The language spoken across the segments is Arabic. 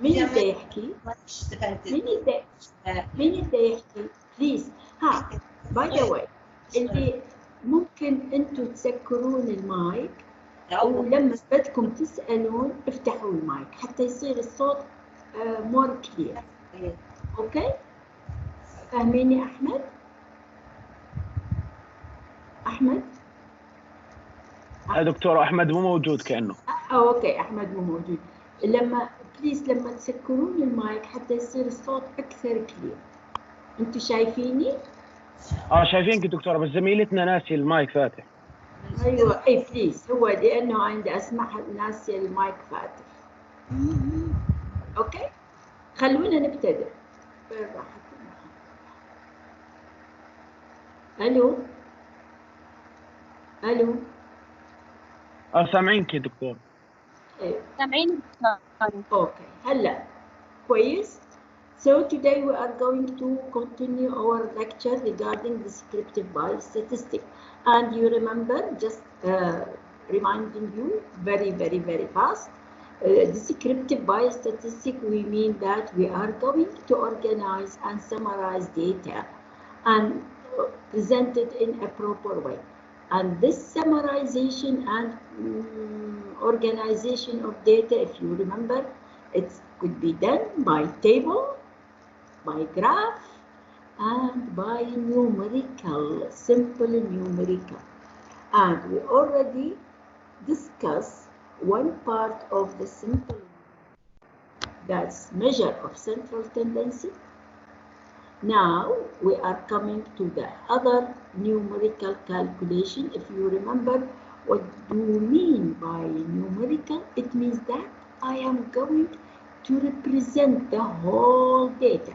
مين اللي يحكي؟ مين اللي يحكي؟ بليز. ها باي ذا واي، اللي ممكن انتم تسكرون المايك ولما بدكم تسالون افتحوا المايك حتى يصير الصوت مور كلير. اوكي؟ فاهميني احمد؟ احمد؟ يا دكتور احمد مو موجود كانه. اوكي احمد مو موجود. لما بليز لما تسكرون المايك حتى يصير الصوت اكثر كلير. انتوا شايفيني؟ شايفينك دكتوره، بس زميلتنا ناسي المايك فاتح. ايوه اي بليز، هو لانه عندي اسمعها ناسيه المايك فاتح. اوكي؟ خلونا نبتدئ. الو الو. سامعينك يا دكتور. سامعين. اوكي هلا كويس. So today we are going to continue our lecture regarding descriptive biostatistic, and you remember, just reminding you very fast, descriptive biostatistic, we mean that we are going to organize and summarize data and present it in a proper way. And this summarization and organization of data, if you remember, it could be done by table, by graph, and by numerical, simple numerical. And we already discussed one part of the simple, that's measure of central tendency. Now we are coming to the other numerical calculation. If you remember, what do you mean by numerical? It means that I am going to represent the whole data,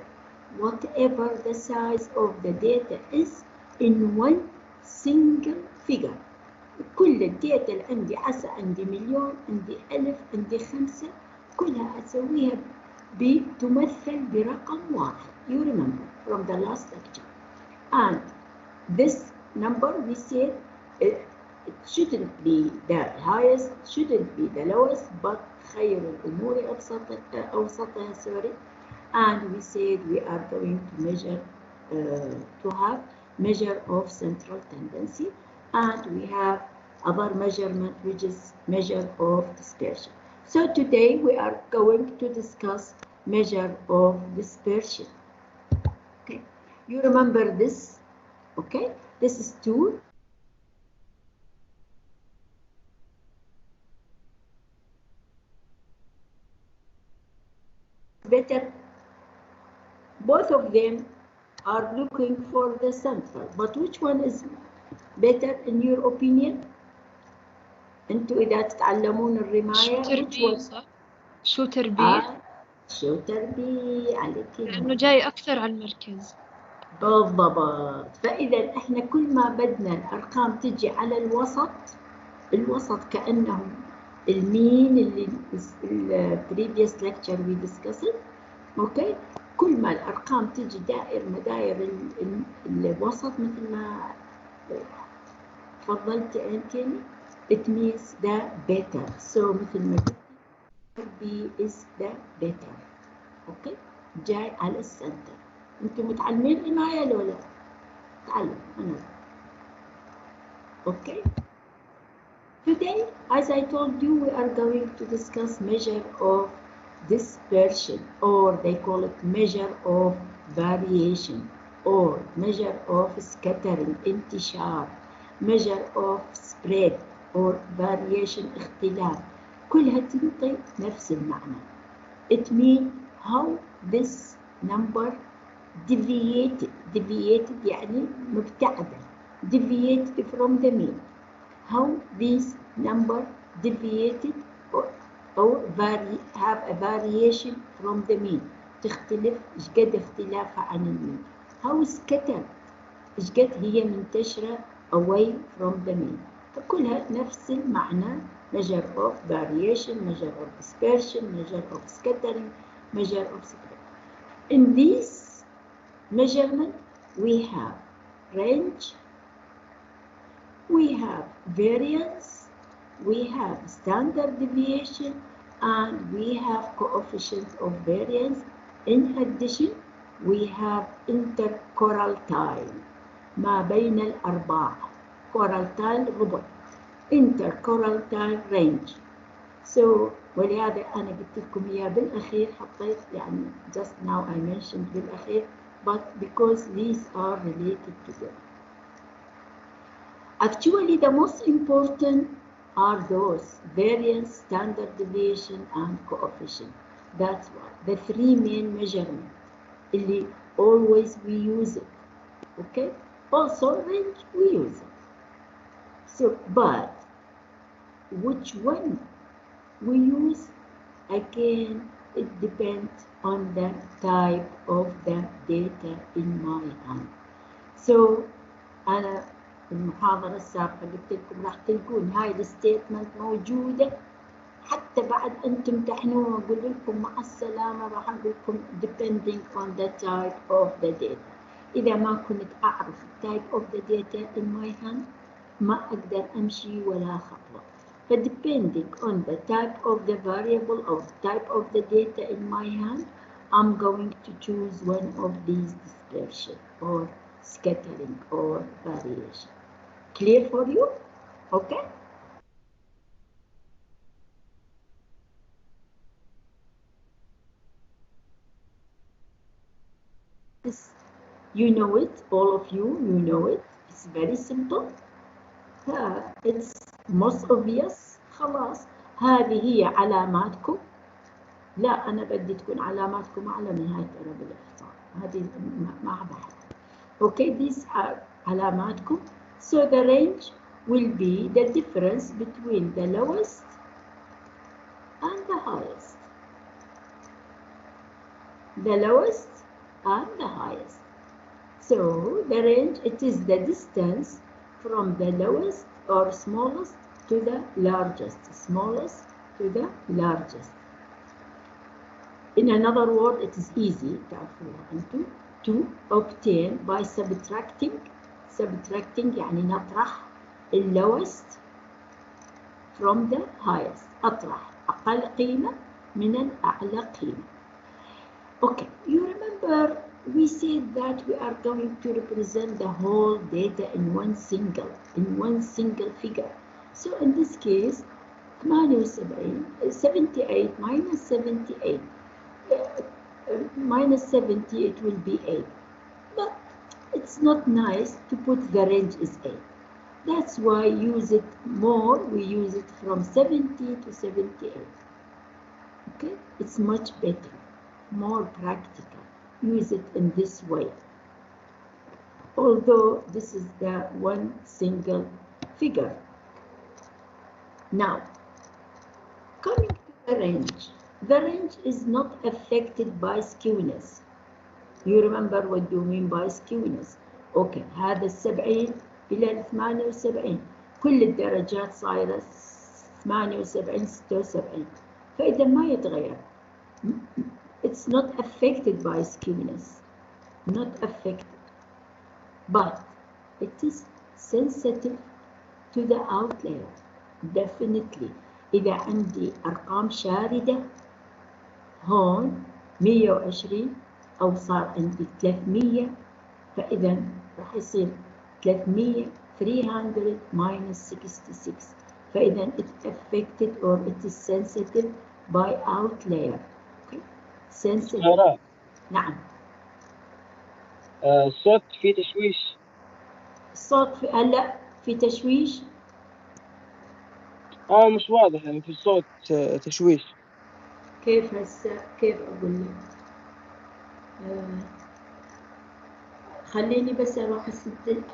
whatever the size of the data is, in one single figure. كل الداتا اللي عندي عندي مليون، عندي 1000، عندي 5، كلها أسويها بتمثل برقم واحد. You remember from the last lecture. And this number we said it shouldn't be the highest, shouldn't be the lowest, but خير الأمور أوسطها sorry. And we said we are going to measure, to have measure of central tendency, and we have other measurement which is measure of dispersion. So today we are going to discuss measure of dispersion. Okay, you remember this? Okay, this is two. Better, both of them are looking for the central, but which one is better in your opinion? انتوا اذا تتعلمون الرماية شوتر بي شوتر بي عليك، لانه جاي اكثر على المركز. بالضبط. فاذا احنا كل ما بدنا الارقام تجي على الوسط، الوسط كانه المين اللي previous lecture we discussed. اوكي، كل ما الارقام تجي دائر مداير الوسط مثل ما تفضلتي انتني، it means the better. So مثل ما قلت B is the better. اوكي، جاي على السنتر. انتم متعلمين معايا ولا لا؟ تعلم انا. اوكي. Today, as I told you, we are going to discuss measure of dispersion, or they call it measure of variation, or measure of scattering, انتشار, measure of spread, or variation, اختلاف. كلها تنطي نفس المعنى. It means how this number deviated يعني مبتعدة, deviated from the mean. How this number deviated or have a variation from the mean. تختلف إيش قد اختلافها عن المين. How scattered إيش قد هي منتشرة away from the mean. فكلها نفس المعنى. Measure of variation, measure of dispersion, measure of scattering, measure of spread. In this measurement, we have range, we have variance, we have standard deviation, and we have coefficient of variance. In addition, we have interquartile ما بين الأرباع. quartile ربع. interquartile range. So ولهذا أنا قلت لكم إياه بالأخير، حطيت يعني just now I mentioned بالأخير, but because these are related together. Actually, the most important are those variance, standard deviation, and coefficient. That's why the three main measurements. اللي always we use it. Okay. Also range we use it. So, but which one we use? Again, it depends on the type of the data in my hand. So, أنا المحاضرة السابقة قلت لكم راح تلقون هاي الستيتمنت موجودة، حتى بعد أن تمتحنوها أقول لكم مع السلامة، راح أقول لكم depending on the type of the data. إذا ما كنت أعرف type of the data in my hand ما أقدر أمشي ولا خطوة. Depending on the type of the variable or type of the data in my hand, I'm going to choose one of these dispersion or scattering or variation. Clear for you? Okay? This, you know it, all of you, you know it. It's very simple. It's most obvious. خلاص هذه هي علاماتكم. لا أنا بدي تكون علاماتكم أعلى من هاي ترى بالاختصار. هذه ما بحث. Okay, these are علاماتكم. So the range will be the difference between the lowest and the highest. The lowest and the highest. So the range, it is the distance from the lowest or smallest to the largest. Smallest to the largest. In another word, it is easy to obtain by subtracting. Subtracting يعني نطرح the lowest from the highest. أطرح أقل قيمة من الأعلى قيمة. Okay, you remember we said that we are going to represent the whole data in one single figure. So in this case, 78 minus 78. Minus 70, it will be 8. But it's not nice to put the range as 8. That's why use it more. We use it from 70 to 78. Okay? It's much better, more practical. Use it in this way. Although this is the one single figure. Now, coming to the range. The range is not affected by skewness. You remember what you mean by skewness. Okay, هذا 70 إلى 78. كل الدرجات صايرة 78 76. فإذا ما يتغير. It's not affected by skewness. Not affected. But it is sensitive to the outlier. Definitely. إذا عندي أرقام شاردة هون 120 أو صار عندي 300، فإذا راح يصير 300 minus 66. فإذا it affected or it is sensitive by outlier. Okay. Sensitive. نعم. الصوت فيه تشويش. الصوت في هلا في تشويش. مش واضح يعني في الصوت تشويش. كيف هسه كيف أقول لك؟ خليني بس أروح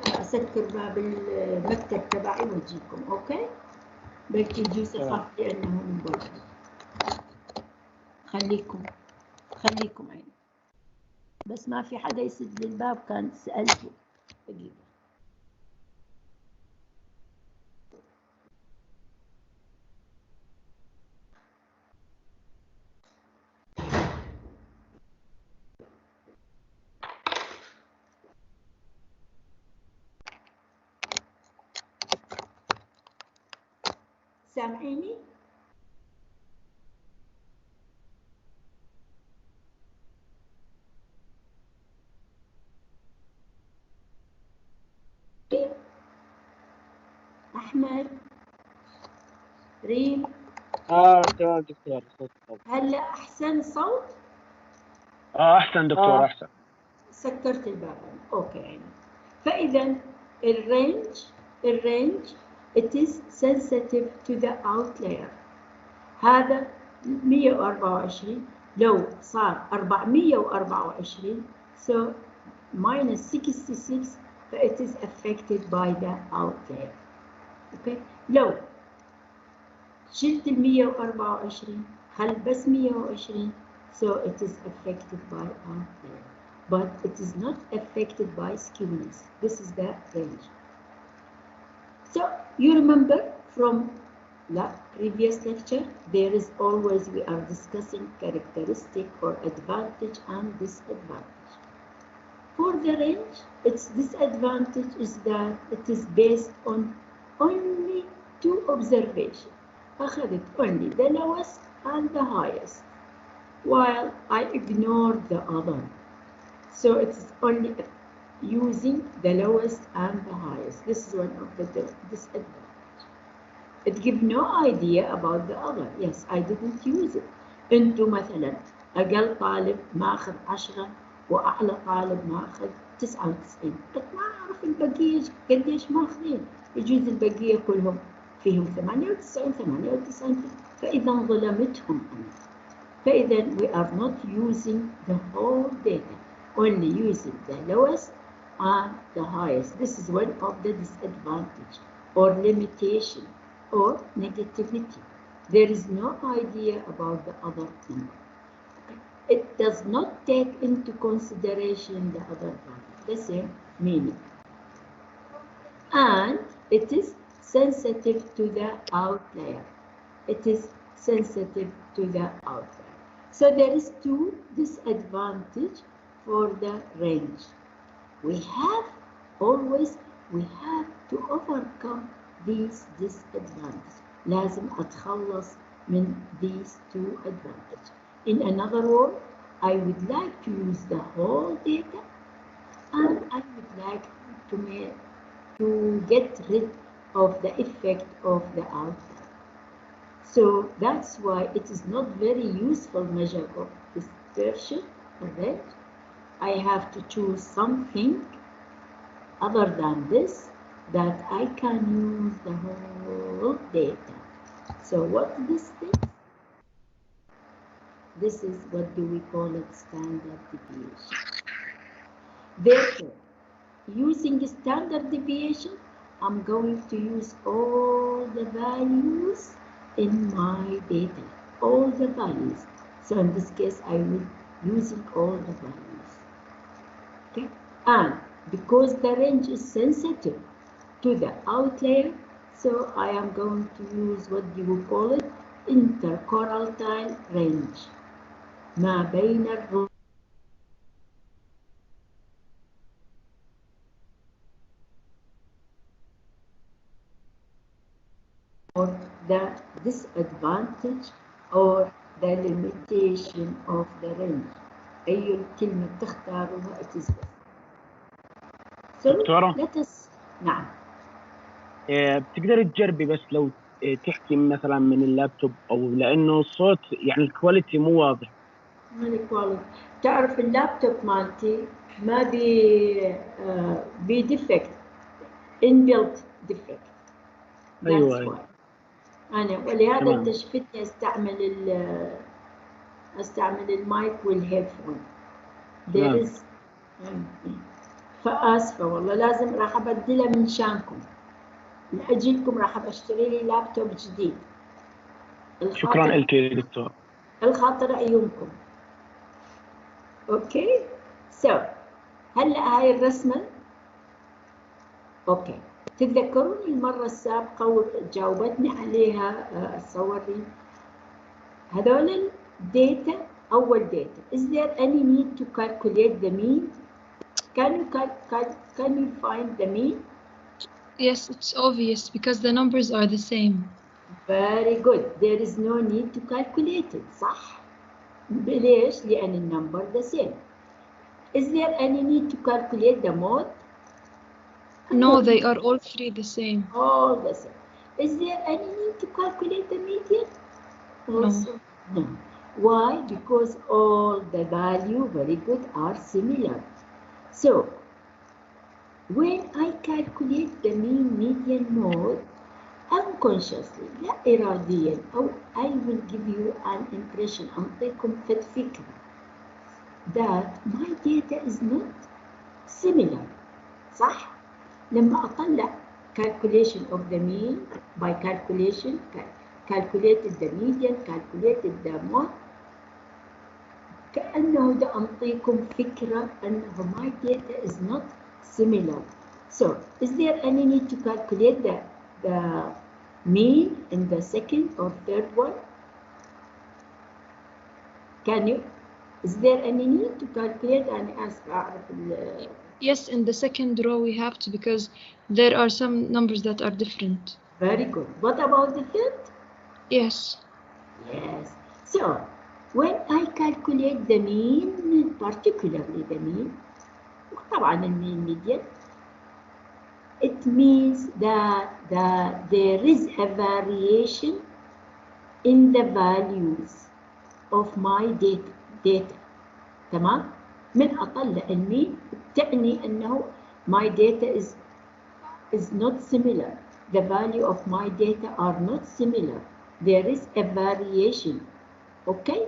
أسكر باب المكتب تبعي وأجيكم. أوكي؟ بلكي تجوز أخاف لأنه من برا. خليكم عين. بس ما في حدا يسد لي الباب، كان سألته دقيقة. سامعيني؟ ريم تمام دكتور. هلا أحسن صوت؟ احسن دكتور احسن. سكرت الباب. اوكي يعني. فإذا الرينج it is sensitive to the outlier. هذا 124 لو صار 424 so minus 66 ف it is affected by the outlier. اوكي لو شلت ال 124 خل بس 120 so it is affected by outlier but it is not affected by skewness. This is the range. So you remember from the previous lecture there is always we are discussing characteristic or advantage and disadvantage. For the range its disadvantage is that it is based on only two observations. أخذت only the lowest and the highest while I ignored the other. So it is only using the lowest and the highest. This is one of the disadvantages. It gives no idea about the other. Yes, I didn't use it. أنتو مثلا أقل طالب ماخذ 10 وأعلى طالب ماخذ 99. بس ما أعرف البقية قديش ماخذين. يجوز البقية كلهم فيهم 98 فإذا ظلمتهم أنا. فإذا we are not using the whole data, only using the lowest and the highest. This is one of the disadvantage or limitation or negativity. There is no idea about the other number. It does not take into consideration the other value, the same meaning. And it is sensitive to the outlier. It is sensitive to the outlier. So there is two disadvantages for the range. We have to overcome these disadvantages. لازم أتخلص من these two advantages. In another word, I would like to use the whole data and I would like to get rid of the effect of the outlier. So that's why it is not very useful measure of dispersion or range. I have to choose something other than this that I can use the whole data. So what is this thing? This is what do we call it, standard deviation. Therefore, using standard deviation, I'm going to use all the values in my data, all the values. So in this case, I will using all the values. Okay, and because the range is sensitive to the outlier, so I am going to use what do you call it, interquartile range. ما بين الربع or the disadvantage or the limitation of the range. أي الكلمة تختاروها it is best. So دكتورة let us نعم. بتقدري تجربي بس لو تحكي مثلا من اللابتوب او لانه الصوت يعني الكواليتي مو واضح. ما الكواليتي تعرف اللابتوب مالتي ما بي ديفكت inbuilt defect. ايوه أنا ولهذا تمام. أنت شفتني أستعمل المايك والهيدفون. There is فآسفة والله لازم راح أبدلها من شانكم. لأجلكم راح أشتري لي لابتوب جديد. شكرا لك يا دكتور. الخاطر عيونكم. أوكي. So هلا هاي الرسمة. أوكي. تتذكرون المرة السابقة جاوبتني عليها صوري هذول الداتا أول داتا. Is there any need to calculate the mean? Can you find the mean? Yes, it's obvious because the numbers are the same. Very good. There is no need to calculate it. صح. ليش؟ لأن النمبر the same. Is there any need to calculate the mode? No, they are all three the same. All the same. Is there any need to calculate the median? Also, No. no. Why? Because all the value, very good, are similar. So, when I calculate the mean median mode, unconsciously, لا إراديا، أو I will give you an impression، أعطيكم فكرة that my data is not similar. صح؟ لما أطلع calculation of the mean by calculation, calculated the median, calculated the mode، كأنه ده أعطيكم فكرة أنه my data is not similar. So, is there any need to calculate the mean in the second or third one? Can you? Is there any need to calculate? أنا آسف أعرف Yes, in the second row we have to, because there are some numbers that are different. Very good. What about the third? Yes. Yes. So, when I calculate the mean, particularly the mean, طبعا المين median, it means that there is a variation in the values of my data. تمام؟ من أطلع المين تعني أنه my data is not similar. The value of my data are not similar. There is a variation. Okay?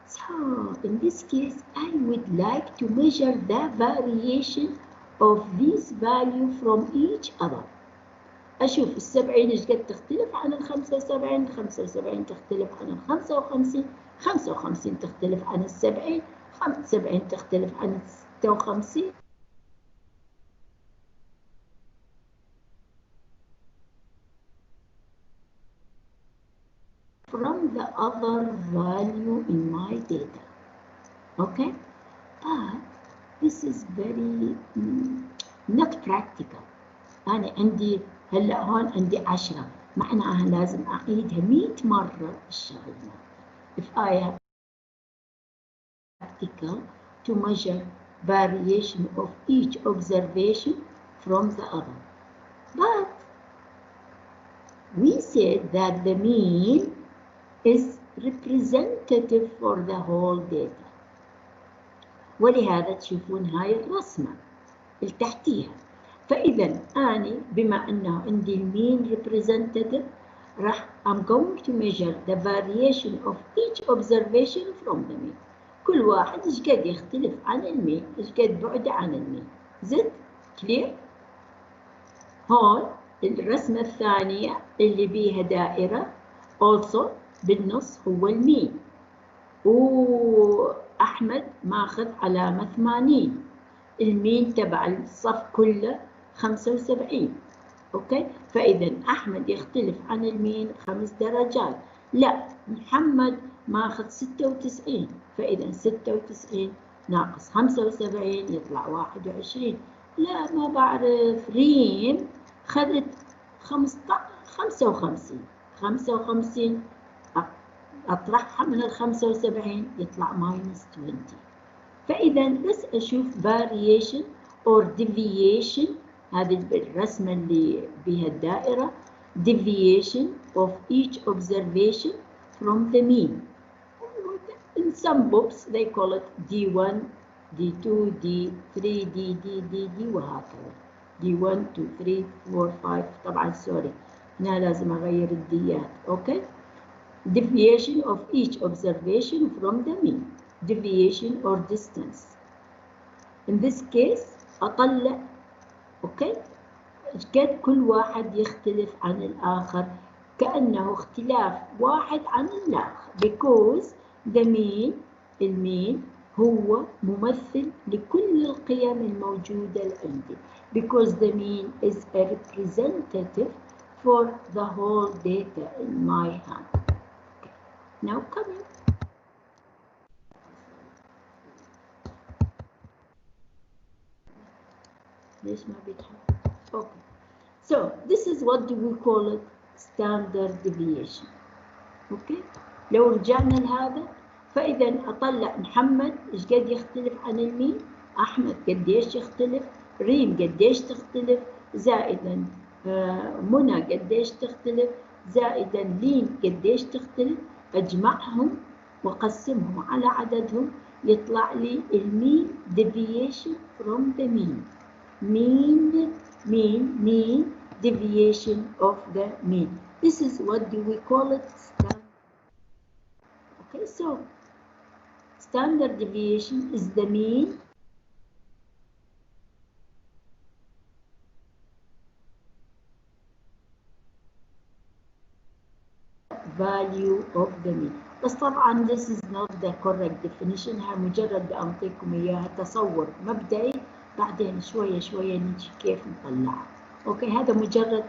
So, in this case, I would like to measure the variation of these values from each other. أشوف ال70 إيش قد تختلف عن ال75، ال75 تختلف عن ال55، 55 تختلف عن ال70، 70 تختلف عن ال56. From the other value in my data. Okay? But this is very not practical. أنا عندي هلا هون عندي 10، معناها لازم أعيدها 100 مرة الشغلة. If I have practical to measure variation of each observation from the other. But we said that the mean is representative for the whole data. ولهذا تشوفون هاي الرسمة اللي تحتيها. فإذا أنا بما أنه عندي المين representative راح I'm going to measure the variation of each observation from the mean. كل واحد إيش قد يختلف عن المين، إيش قد بعده عن المين. زد كلير؟ هون الرسمة الثانية اللي بيها دائرة also بالنص هو المين، وأحمد ماخذ علامة 80. المين تبع الصف كله 75. اوكي، فاذا احمد يختلف عن المين 5 درجات. لا، محمد ماخذ 96، فاذا 96 ناقص 75 يطلع 21. لا ما بعرف، ريم خذت 55 اطرحها من ال 75 يطلع -20. فإذا بس أشوف variation or deviation، هذه الرسمة اللي بها الدائرة، deviation of each observation from the mean. In some books they call it D1, D2, D3, D وهكذا. D1, 2, 3, 4, 5. طبعا سوري هنا لازم أغير الديات. أوكي. Deviation of each observation from the mean. Deviation or distance. In this case أطلع أوكي قد كل واحد يختلف عن الآخر، كأنه اختلاف واحد عن الآخر because the mean المين هو ممثل لكل القيم الموجودة عندي because the mean is a representative for the whole data in my hand. Okay. Now coming. ليش ما بيتحرك؟ Okay. So this is what do we call it? Standard deviation. Okay. لو رجعنا لهذا فإذا أطلع محمد إيش قد يختلف عن المين، أحمد قديش يختلف، ريم قديش تختلف، زائدا منى قديش تختلف زائدا لين قديش تختلف، أجمعهم وأقسمهم على عددهم يطلع لي المين deviation from the mean. mean deviation of the mean. This is what do we call it? Okay, so standard deviation is the mean value of the mean. بس طبعا this is not the correct definition. ها مجرد بأعطيكم إياها تصور مبدئي، بعدين شوية شوية نجي كيف نطلعها. أوكي، هذا مجرد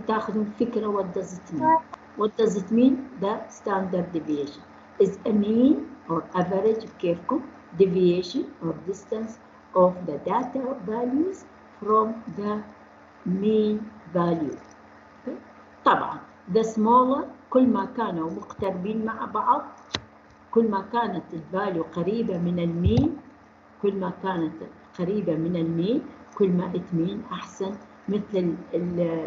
تاخذون فكرة what does it mean. What does it mean? The standard deviation is a mean or average كيفكم deviation or distance of the data values from the mean value. Okay. طبعا the smaller كل ما كانوا مقتربين مع بعض، كل ما كانت الفاليو قريبة من المين، كل ما كانت قريبة من المين كل ما اتمين أحسن، مثل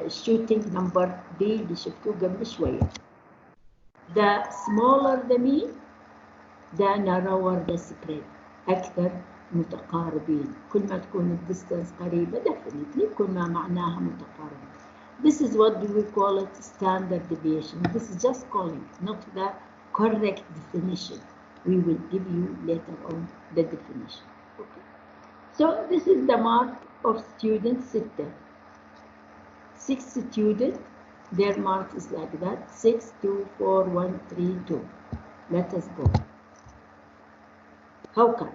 الشوتينج نمبر بي اللي شفتوه قبل شوية. The smaller the mean the narrower the spread. أكثر متقاربين، كل ما تكون الديستانس قريبة definitely كل ما معناها متقاربة. This is what we call it standard deviation. This is just calling, not the correct definition. We will give you later on the definition. Okay. So this is the mark of students 6. 6 students, their mark is like that. 6, 2, 4, 1, 3, 2. Let us go. How come?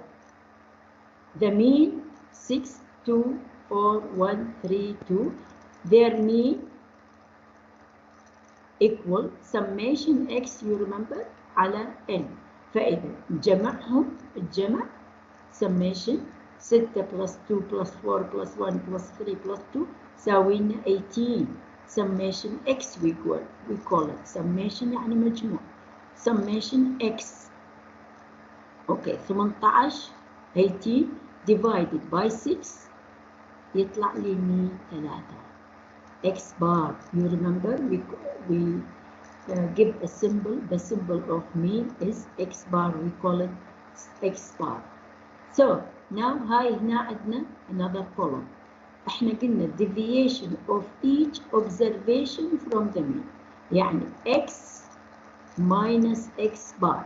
The mean 6, 2, 4, 1, 3, 2. Their mean equal summation x you remember على n. فإذا جمعهم الجمع summation 6 plus 2 plus 4 plus 1 plus 3 plus 2 ساوينا 18. summation x we call it summation يعني مجموع summation x. اوكي 18 18 divided by 6 يطلع لي 103. X bar, you remember we give a symbol, the symbol of mean is X bar, we call it X bar. So now هاي هنا عندنا another column. احنا قلنا deviation of each observation from the mean، يعني X minus X bar.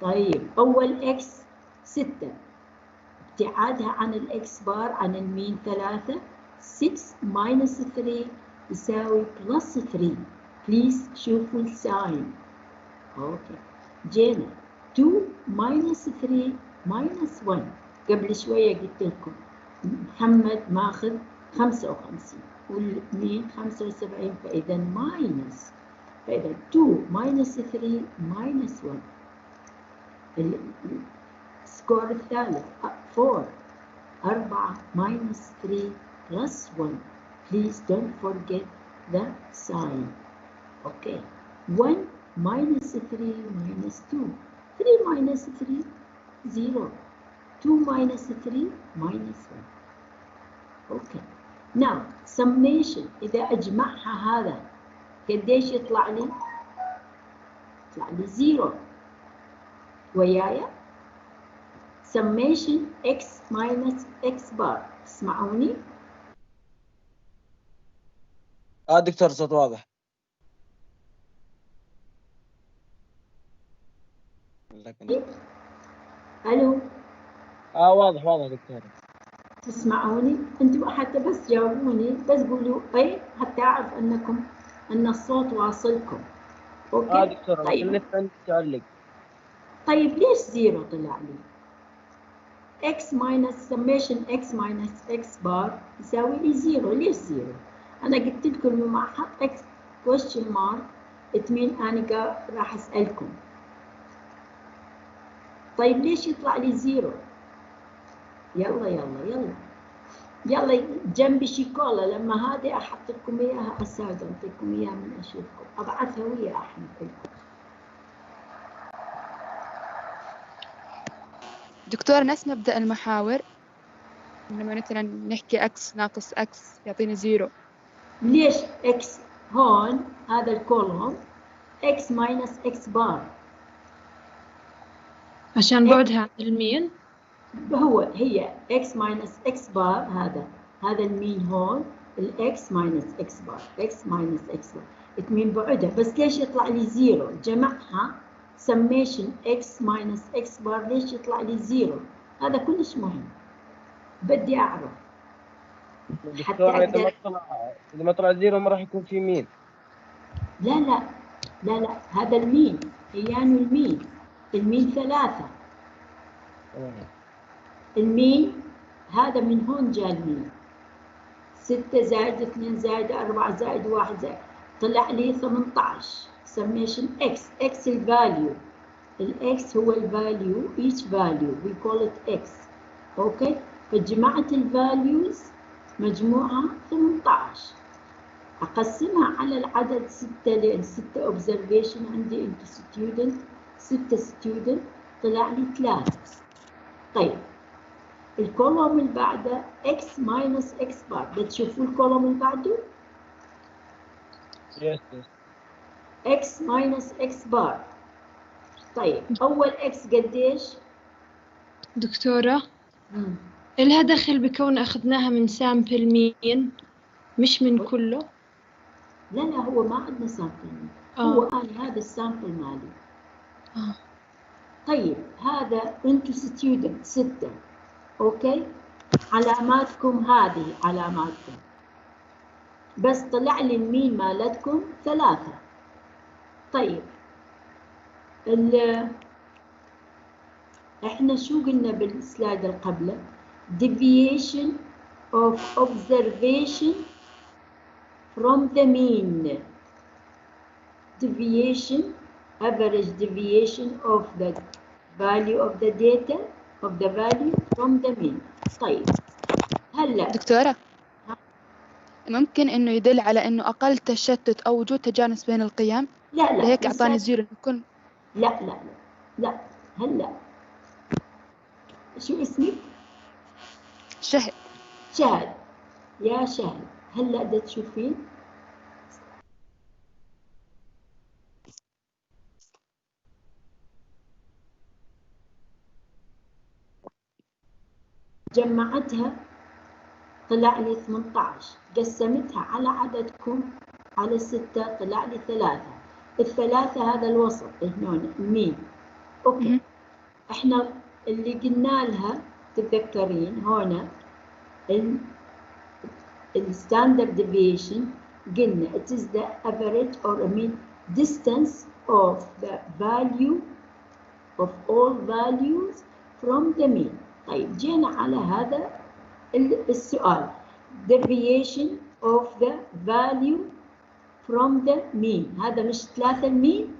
طيب أول X 6 ابتعادها عن الإكس بار عن المين 3. 6 minus 3 يساوي plus 3. بليز شوفوا الساين. اوكي جينا 2 minus 3 minus 1. قبل شوية قلت لكم محمد ماخذ 55 والمين 75، فإذا ماينس، فإذا 2 minus 3 minus 1. السكور الثالث 4 4 minus 3 plus 1. Please don't forget the sign. Okay. 1 minus 3 minus 2. 3 minus 3 0. 2 minus 3 minus 1. Okay. Now summation إذا أجمعها هذا قديش يطلع لي؟ يطلع لي 0. ويايا؟ summation x minus x bar. تسمعوني؟ دكتور صوت واضح. الو واضح واضح دكتور. تسمعوني؟ انتم حتى بس جاوبوني، بس قولوا اي حتى اعرف انكم ان الصوت واصلكم. اوكي دكتور طيب النت تعلق. طيب ليش 0 طلع لي؟ x minus summation x minus x bar يساوي لي 0. ليش 0؟ أنا قلت لكم إنه مع حط x question mark it mean أنا راح أسألكم. طيب ليش يطلع لي 0؟ يلا يلا يلا يلا جنبي شيكولا، لما هذه أحط لكم إياها أساعد أعطيكم إياها من أشوفكم، أبعثها ويا أحمد لكم. دكتور ناس نبدأ المحاور لما مثلا نحكي x ناقص x يعطيني 0. ليش اكس هون هذا الكولوم اكس ماينس اكس بار؟ عشان بعدها عن المين. هي اكس ماينس اكس بار، هذا المين هون الاكس ماينس اكس بار، اكس ماينس اكس بار تمين بعدها، بس ليش يطلع لي زيرو؟ جمعها سميشن اكس ماينس اكس بار، ليش يطلع لي زيرو؟ هذا كلش مهم، بدي اعرف حتى اقدر. اذا ما طلع زيرو ما راح يكون في مين. لا لا لا لا، هذا المين، يعني المين 3. المين هذا من هون جاء المين 6 زائد 2 زائد 4 زائد 1 زائد، طلع لي 18. سميشن اكس الفاليو، الاكس هو الفاليو، each value we call it x. اوكي، فجمعت الفاليوز مجموعها 18، اقسمها على العدد 6 لان 6 اوبزرفيشن عندي انت ستودنت، 6 ستودنت طلع لي 3. طيب الكولوم اللي بعده x ماينس x بار، بتشوفوا الكولوم اللي بعده x ماينس x بار. طيب اول x قديش دكتورة؟ إلها دخل بكون أخذناها من سامبل مين مش من كله؟ لا لا، هو ما عندنا سامبل، هو أنا هذا السامبل مالي. طيب هذا انتو ستودنت 6، اوكي، علاماتكم هذه علاماتكم، بس طلع لي المين مالتكم 3. طيب احنا شو قلنا بالسلايد اللي قبله؟ deviation of observation from the mean. deviation, average deviation of the value of the data of the value from the mean. طيب هلا دكتورة، ممكن انه يدل على انه اقل تشتت او وجود تجانس بين القيم؟ لا لا لهيك اعطاني زيرو يكون. لا لا لا لا. هلا شو اسمك؟ شهد. شهد، يا شهد هلا بدك تشوفين جمعتها طلع لي 18، قسمتها على عددكم على 6 طلع لي 3. الثلاثة هذا الوسط هنا المين. اوكي، احنا اللي قلنا لها تتذكرين هنا الستاندرد ديفيشن، قلنا it is the average or I mean distance of the value of all values from the mean. طيب جينا على هذا السؤال deviation of the value from the mean. هذا مش 3 المين؟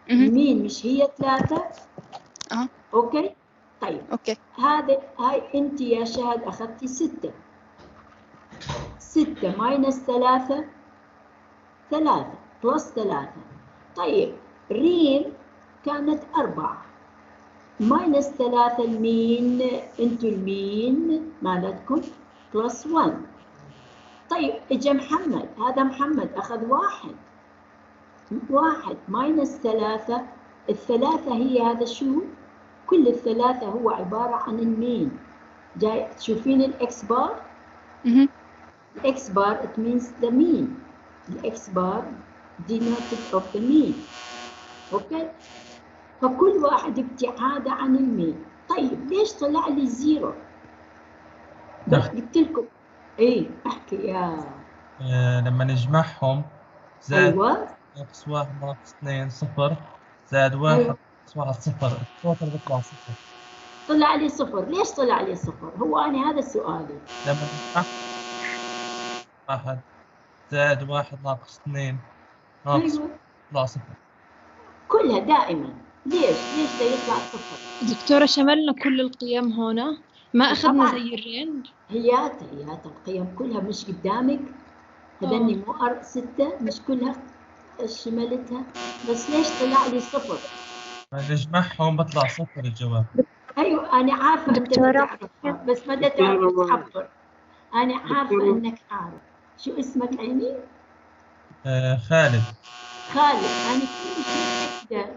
المين مش هي 3؟ اوكي. طيب اوكي، هاي انت يا شهد اخذتي 6. 6 ماينس 3 بلس 3. طيب ريم كانت 4 ماينس 3 المين، انتو المين مالتكم بلس 1. طيب اجا محمد، هذا محمد اخذ 1 ماينس 3. الثلاثة هي هذا شو؟ كل الثلاثة هو عبارة عن المين. جاي تشوفين الاكس بار؟ الاكس بار it means the mean. الاكس بار denoted of the mean. اوكي، فكل واحد ابتعاده عن المين. طيب ليش طلع لي زيرو؟ بس قلت لكم ايه احكي يا لما نجمعهم زائد ايوه ناقص 1 ناقص 2 0 زائد 1 أيوة. ناقص 1 0، التوتال بيطلع 0. طلع لي 0. ليش طلع لي 0؟ هو أنا هذا سؤالي. لما نجمع 1 زائد 1 ناقص 2 ناقص أيوة. يطلع 0. كلها دائما. ليش ده يطلع 0؟ دكتورة شملنا كل القيم هنا، ما أخذنا زي الرينج. هيات القيم كلها مش قدامك؟ هذني مو 6 مش كلها شملتها؟ بس ليش طلع لي 0؟ نجمعهم بطلع 0 الجواب. ايوه انا عارفه انت بدك تعرفها، بس ما بدك تعرف تعبر. انا عارفه انك عارف. شو اسمك عيني؟ خالد. خالد. أنا كل شيء أقدر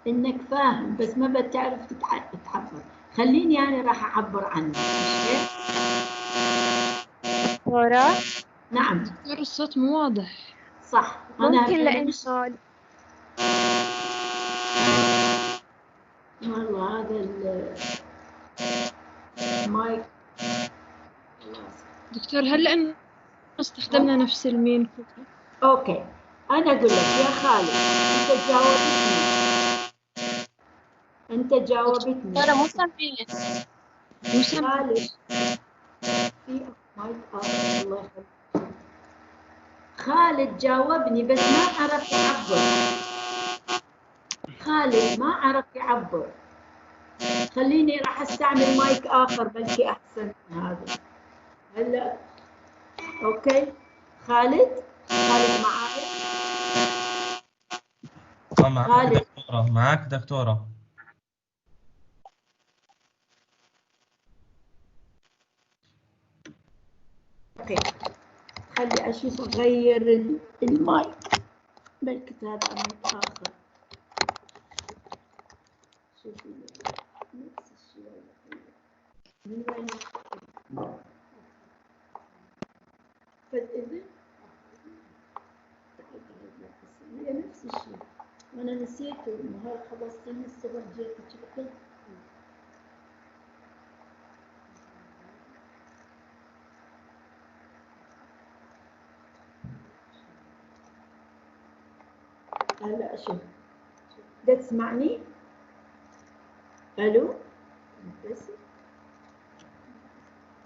إنك فاهم بس ما بتعرف تعبر. خليني أنا راح أعبر عنك. دكتورة نعم دكتور الصوت مو واضح. صح. ممكن أنا مش لأنه والله هذا المايك. دكتور هل لأنه استخدمنا نفس المين كوكي؟ أوكي أنا أقول لك يا خالد أنت جاوبتني. دكتورة مو سامعين. مو سامعة. خالد في مايك الله يخليك. خالد جاوبني بس ما عرف يعبر. خالد ما عرف يعبر. خليني راح استعمل مايك آخر بلكي أحسن من هذا. هلا أوكي خالد معايا؟ معك خالد. دكتورة، معك دكتورة. اوكي خلي اشوف اغير المايك بلكي هذا مايك اخر. شوفي نفس الشيء من وين فاذا هي نفس الشيء وانا نسيته النهار خلصتني الصبح جيت شفت. هلا اشوف ده تسمعني؟ الو بس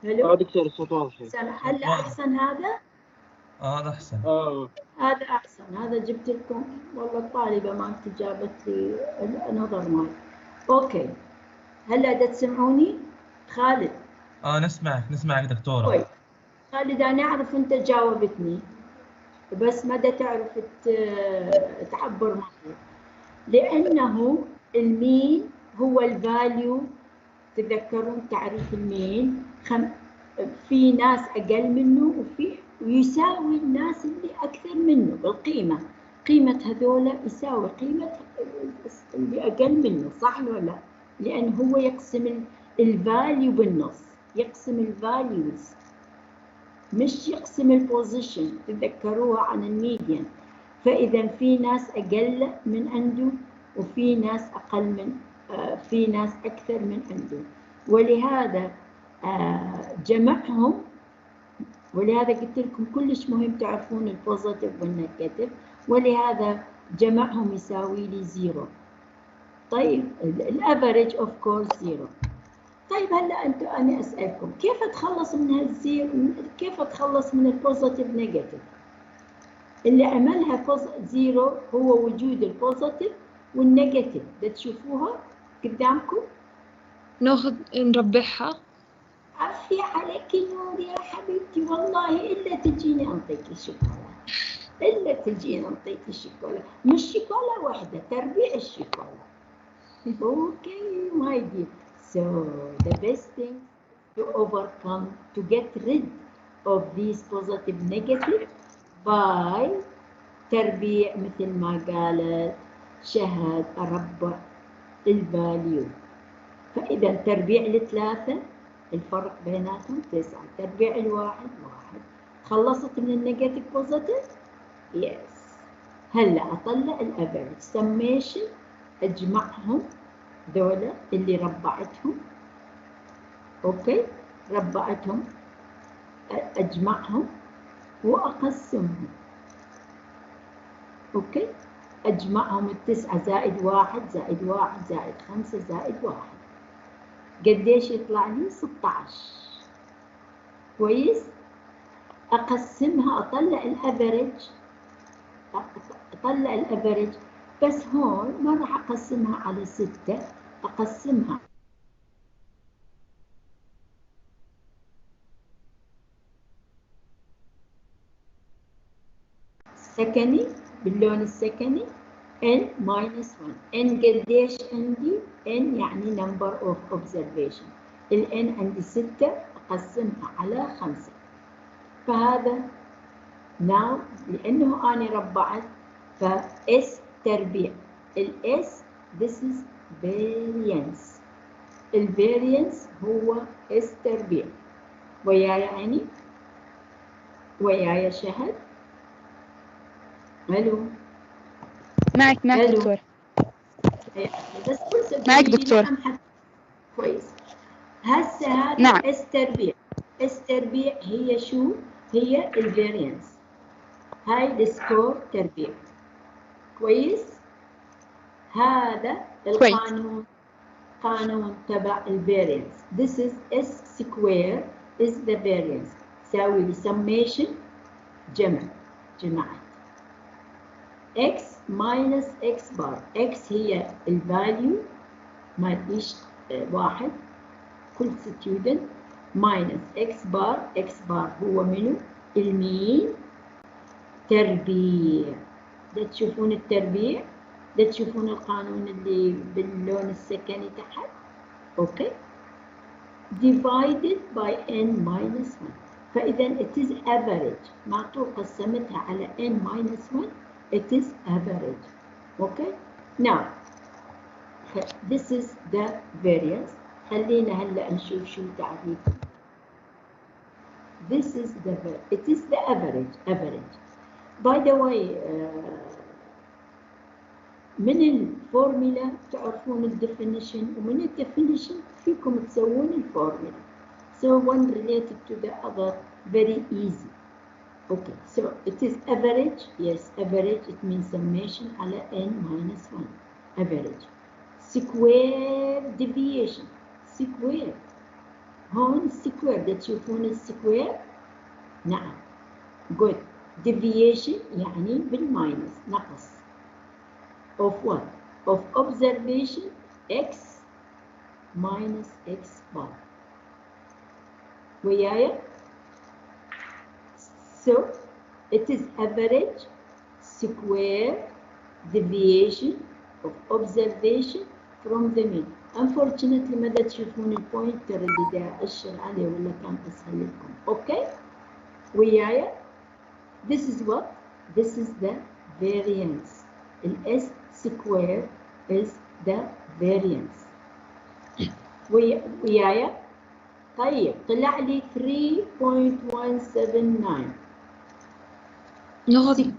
الو دكتور الصوت واضح. سامع؟ هلا احسن هذا؟ هذا أحسن. هذا احسن. هذا جبت لكم والله الطالبه مالتي جابت لي نظر ماي. اوكي هلا دا تسمعوني؟ خالد نسمعك دكتورة. طيب خالد انا اعرف انت جاوبتني بس ما دا تعرف تعبر معي لانه المين هو الفاليو. تتذكرون تعريف المين؟ في ناس اقل منه ويساوي الناس اللي اكثر منه بالقيمه. قيمه هذول يساوي قيمه اللي اقل منه، صح ولا لا؟ لان هو يقسم الفاليو بالنص، يقسم الفاليوز مش يقسم البوزيشن. تتذكروها عن الميديان. فاذا في ناس اقل من عنده وفي ناس اقل من في ناس اكثر من عنده، ولهذا جمعهم. ولهذا قلت لكم كلش مهم تعرفون البوزيتيف والنيجاتيف، ولهذا جمعهم يساوي لي 0. طيب الافريج اوف كورس 0. طيب هلا انتم انا اسالكم كيف اتخلص من هالزيرو؟ كيف اتخلص من البوزيتيف نيجاتيف؟ اللي عملها 0 هو وجود البوزيتيف والنيجاتيف. ده تشوفوها قدامكم؟ ناخذ نربعها. عفي عليك نور يا حبيبتي والله الا تجيني انطيكي شوكولا، الا تجيني انطيكي شوكولا. مش شوكولا واحده، تربيع الشوكولا. اوكي my dear. So the best thing to overcome, to get rid of these positive negative by تربيع مثل ما قالت شهد أربع الفاليو. فإذا تربيع الثلاثة الفرق بيناتهم 9، تربيع الواحد 1. خلصت من النيجاتيف بوزيتيف؟ يس. هلا أطلع الأفريج سميشن، أجمعهم ذولا اللي ربعتهم. أوكي ربعتهم أجمعهم وأقسمهم. أوكي أجمعهم 9 زائد 1 زائد 1 زائد 5 زائد 1 قديش يطلع لي؟ 16. كويس. أقسمها أطلع الأفريج بس هون ما راح أقسمها على 6، أقسمها سكني باللون السكني n-1. n قديش عندي؟ n يعني number of observation. ال n عندي 6 أقسمها على 5. فهذا now لأنه أنا ربعت فS تربيع. الS this is variance. الفاريانس هو S تربيع. وياي عيني؟ وياي شهد؟ الو معك الو دكتور. بس معك دكتور. كويس. هسه هذا نعم. اس تربيع. اس تربيع هي شو؟ هي الفاريانس. هاي السكور تربيع. كويس؟ هذا القانون قانون تبع الفاريانس. This is S square is the variance. ساوي لي summation جمعت. X minus X bar. X هي الفاليو مال ايش واحد كل student minus X bar. X bar هو منو؟ المين تربيع. ده تشوفون التربيع؟ ده تشوفون القانون اللي باللون السكني تحت؟ اوكي. divided by n minus 1. فإذا it is average. معطول قسمتها على n minus 1 it is average. Okay. Now this is the variance. خلينا هلا نشوف شو تعريف. This is the it is the average. By the way من الفورمولا تعرفون الديفينيشن ومن الديفينيشن فيكم تسوون الفورمولا. So one related to the other very easy. Okay, so it is average. Yes, average it means summation على n minus 1. Average. Square deviation. Square. هون square ده تشوفون السكوير؟ نعم. Good. Deviation يعني بالماينس نقص. Of what? Of observation x minus x bar. وياي؟ So it is average square deviation of observation from the mean. Unfortunately ما دا تشوفون البوينتر اللي دا أشر عليه ولا كان أسهل لكم. Okay? وياي؟ This is what? This is the variance. S square is the variance. وياي؟ طيب طلع لي 3.179.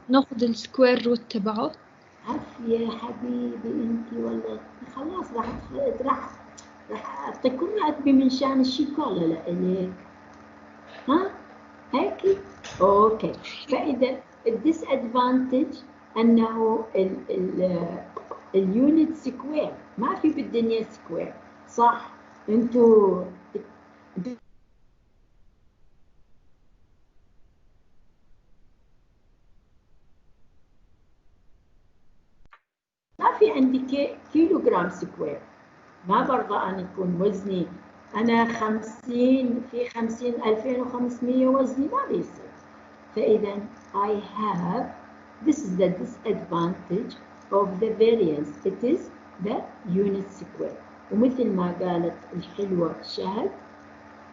ناخذ السكوير روت تبعه. عف يا حبيبي انت والله خلاص راح اعطيكم راتبي من شان الشيكولا لإليك. ها هيك اوكي. فاذا الديس ادفانتج انه اليونت سكوير ما في بالدنيا سكوير صح. انتو ما في عندي كيلو جرام سكوير. ما برضى أن يكون وزني أنا 50 في 50 2500 وزني ما بيصير. فإذا I have this is the disadvantage of the variance. It is the unit square. ومثل ما قالت الحلوة شهد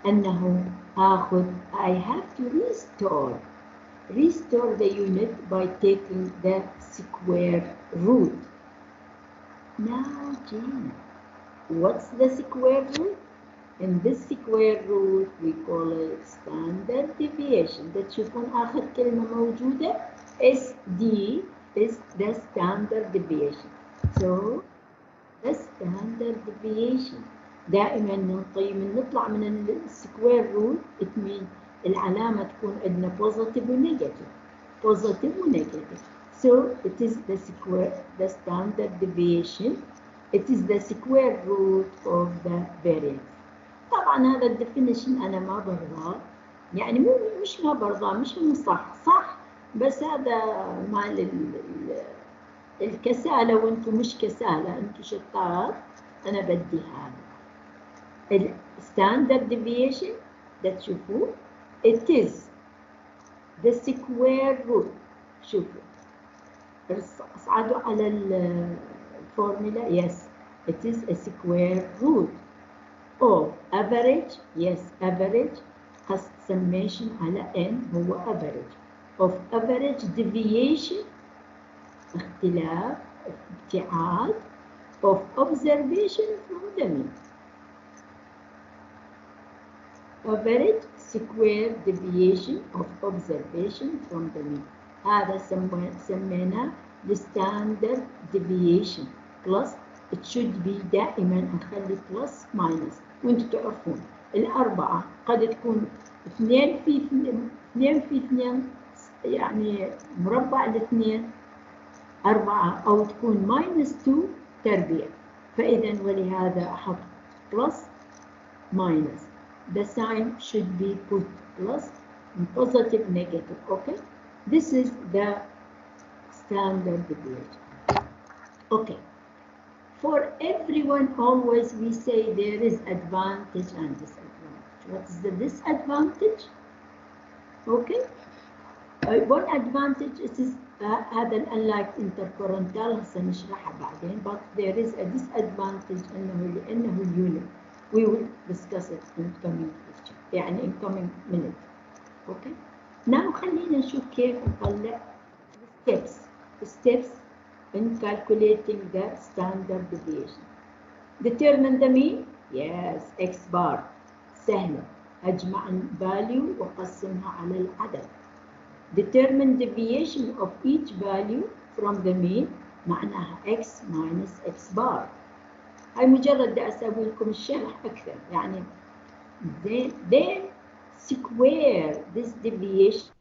أنه آخذ I have to restore the unit by taking the square root. Now, Jane, what's the square root? In this square root, we call it standard deviation. ده تشوفون آخر كلمة موجودة SD is the standard deviation. So, the standard deviation. دائما نطلع من السكوير روت it means العلامة تكون عندنا positive ونيجاتيف. positive ونيجاتيف. So it is the standard deviation. It is the square root of the variance. طبعا هذا الديفينيشن أنا ما برضاه. يعني مش ما برضاه مش من صح بس هذا مال الكسالة وانتم مش كسالة انتم شطار. أنا بدي هذا. الستاندرد deviation ده تشوفوه it is the square root. شوفوا اصعدوا على الفورمولا. yes it is a square root of average. yes average قصد summation على n هو average of average deviation اختلاف ابتعاد of observation from the mean. average square deviation of observation from the mean. هذا سميناه الستاندرد deviation plus. it should be دائما نخلي plus minus. وانتم تعرفون الأربعة قد تكون 2 في 2 يعني مربع الاثنين 4 أو تكون minus 2 تربيع. فإذا ولهذا أحط plus minus. The sign should be put plus positive negative. Okay, this is the standard deviation. Okay, for everyone always we say there is advantage and disadvantage. What is the disadvantage? Okay, one advantage is هذا unlike interparental سنشرحها بعدين, but there is a disadvantage لأنه unit. We will discuss it in coming lecture, يعني in coming minute. Okay. Now خلينا نشوف كيف نطلع steps in calculating the standard deviation. Determine the mean. Yes, x bar. سهلة. أجمع value وأقسمها على العدد. Determine deviation of each value from the mean. معناها x minus x bar. هاي مجرد بدي أسوي لكم الشرح أكثر يعني. Then square this deviation.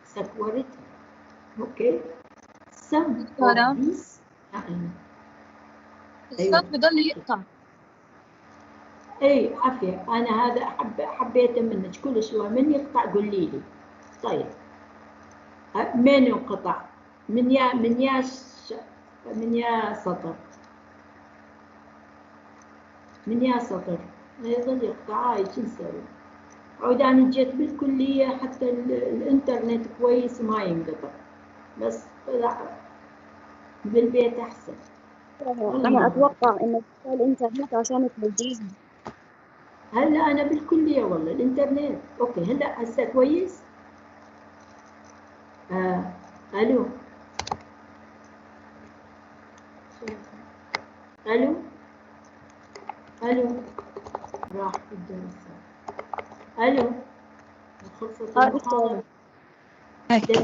سكورتها. أوكي. Some of these. الصوت بضل يقطع. اي عافية. أنا هذا حبيته منك كل شوي من يقطع قولي لي. طيب من انقطع؟ من يا سطر يظل يقطع. هاي شو نسوي؟ عود أنا جيت بالكلية حتى الإنترنت كويس ما ينقطع، بس طلع بالبيت أحسن. أنا أتوقع إنك الإنترنت عشان تنجيه. هلا أنا بالكلية والله الإنترنت أوكي. هلا هسه كويس؟ ألو راح في الدرس. ألو خلصت المحاضرة.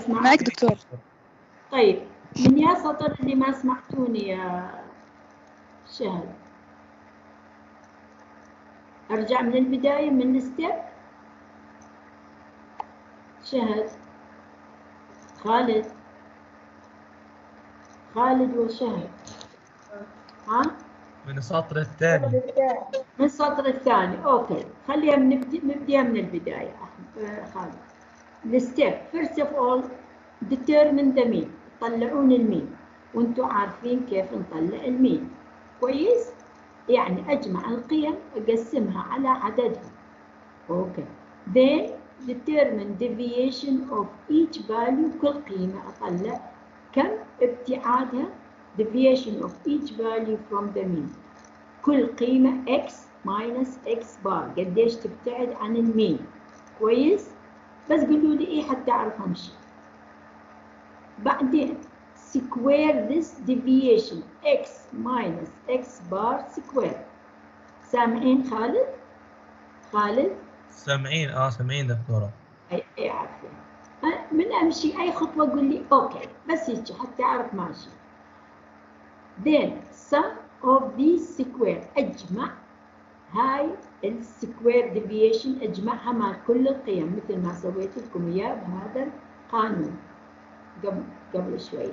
معك دكتور. طيب من يا سطر اللي ما سمعتوني يا شهد؟ أرجع من البداية من الستيب. شهد، خالد وشهد. ها؟ من السطر الثاني. من السطر الثاني. أوكي خليها نبدأ من البداية. خالد. الستيب first of all determine the mean. طلعون المين وانتم عارفين كيف نطلع المين كويس؟ يعني أجمع القيم أقسمها على عددها. أوكي. Then determine deviation of each value. كل قيمة أطلع كم ابتعادها. deviation of each value from the mean. كل قيمة x minus x bar قديش تبتعد عن المين. كويس؟ بس قولوا لي إيه حتى أعرف أمشي. بعدين square this deviation x minus x bar square. سامعين خالد؟ سامعين دكتورة. أي عافية. من أمشي أي خطوة قول لي أوكي بس هيك حتى أعرف ماشي. Then sum of these square. أجمع هاي السكوير deviation أجمعها مع كل القيم مثل ما سويت لكم إياه بهذا القانون قبل شوي.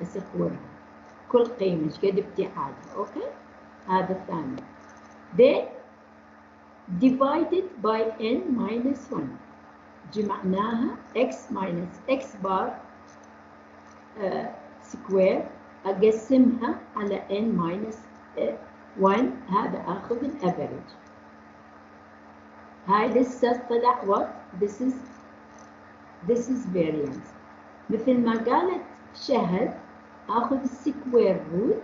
أسكورها كل قيمة ايش قد ابتعادها. أوكي هذا الثاني. Then divided by n minus 1. جمعناها x minus x bar square أقسمها على n minus 1. هذا آخذ الأفريج. هاي لسه طلع what? This is variance. مثل ما قالت شهد آخذ السكوير روت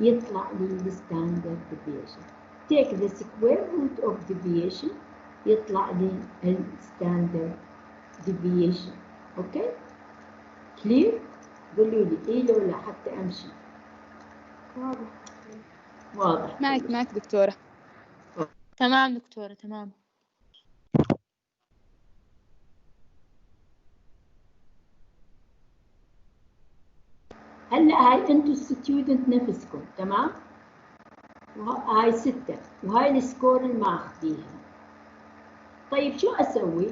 يطلع لي الستاندرد ديفيشن. take the square root of deviation يطلع لي الستاندرد deviation. اوكي كلير؟ قولوا لي ايه لو لا حتى امشي. واضح. معك دكتورة. تمام دكتورة تمام. هلا هاي انتوا ستودنت نفسكم تمام؟ هاي 6 وهاي السكور اللي ماخذيها. طيب شو اسوي؟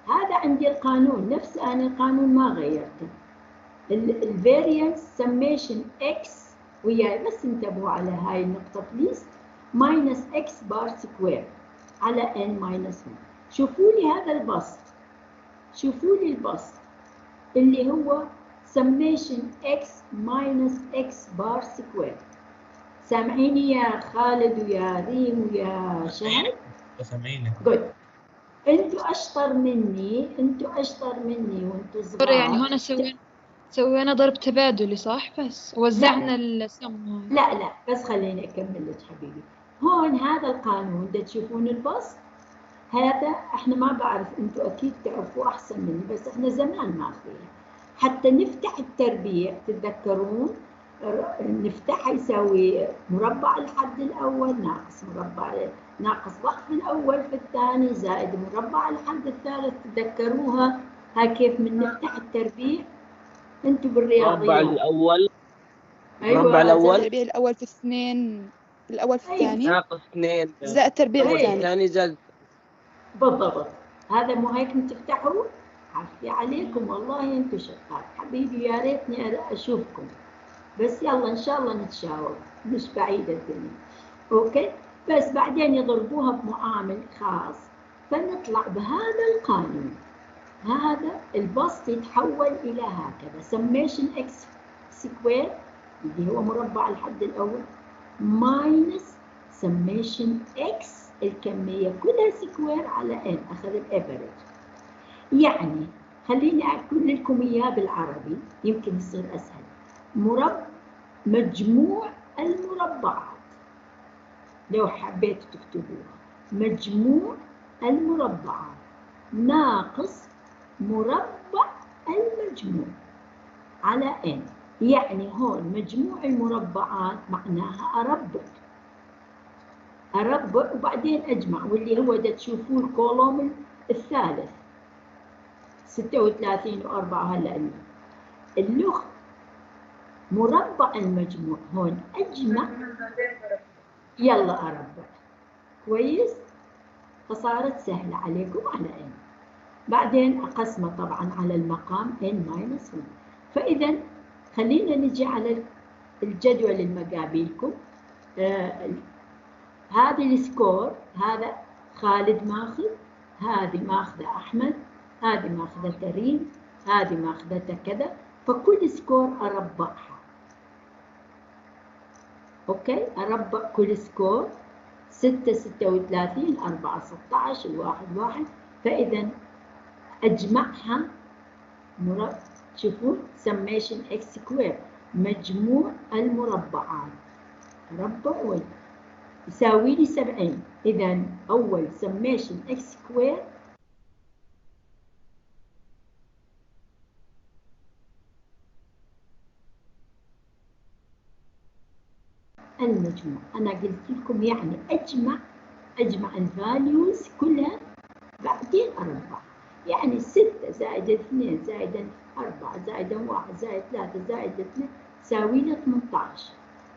هذا عندي القانون نفس انا القانون ما غيرته. الفاريانس سميشن اكس وياي، بس انتبهوا على هاي النقطة بليز، ماينس اكس بار سكوير على ان ماينس 1. شوفوا لي هذا البسط، شوفوا لي البسط اللي هو سميشن اكس ماينس اكس بار سكوير. سامعيني يا خالد ويا ريم ويا شهد؟ سامعينك. جود. انتوا اشطر مني، انتوا اشطر مني وانتوا صغار. يعني هون سوينا ضرب تبادلي صح؟ بس وزعنا السم. لا بس خليني اكمل لك حبيبي. هون هذا القانون ده تشوفون البسط هذا، احنا ما بعرف انتوا اكيد تعرفوا احسن مني، بس احنا زمان ماخذينها حتى نفتح التربيع. تتذكرون نفتحها يساوي مربع الحد الاول ناقص مربع ناقص ضعف الاول في الثاني زائد مربع الحد الثالث. تتذكروها هاي كيف من نفتح التربيع؟ انتوا بالرياضيات المربع الاول. ايوه المربع الاول التربيع الأول في 2 الأول في الثاني ناقص 2 زائد التربيع أيوة. الثاني. الثاني زائد. بالضبط. هذا مو هيك تفتحوا؟ عافية عليكم والله انتوا شطار حبيبي، يا ريتني اشوفكم، بس يلا ان شاء الله نتشاور، مش بعيدة الدنيا. اوكي بس بعدين يضربوها بمعامل خاص فنطلع بهذا القانون. هذا البسط يتحول الى هكذا سميشن اكس سكوير اللي هو مربع الحد الاول ماينس سميشن اكس الكمية كلها سكوير على ان، اخذ الافريج. يعني خليني اقول لكم اياه بالعربي يمكن يصير اسهل. مجموع المربعات، لو حبيتوا تكتبوها مجموع المربعات ناقص مربع المجموع على n. يعني هون مجموع المربعات معناها أربع وبعدين أجمع، واللي هو ده تشوفوه الكولوم الثالث 36 و4 هلا اللغ مربع المجموع هون أجمع يلا أربع كويس، فصارت سهلة عليكم على n. بعدين أقسمه طبعا على المقام n-1. فإذا خلينا نجي على الجدول المقابلكم. هذه السكور، هذا خالد ماخذ، هذه ماخذة أحمد، هذه ماخذة ريم، هذه ماخذة كذا، فكل سكور أربعها. أوكي أربع كل سكور 6 36 4 16 الواحد 1. فإذا أجمعها شوفوا سميشن اكس سكوير مجموع المربعات مربع يساوي لي 70. إذا أول سميشن اكس سكوير المجموع. أنا قلت لكم يعني أجمع الفاليوز كلها بعدين أربع. يعني 6 زائد 2 زائد 4 زائد 1 زائد 3 زائد 2 تساوي لي 18.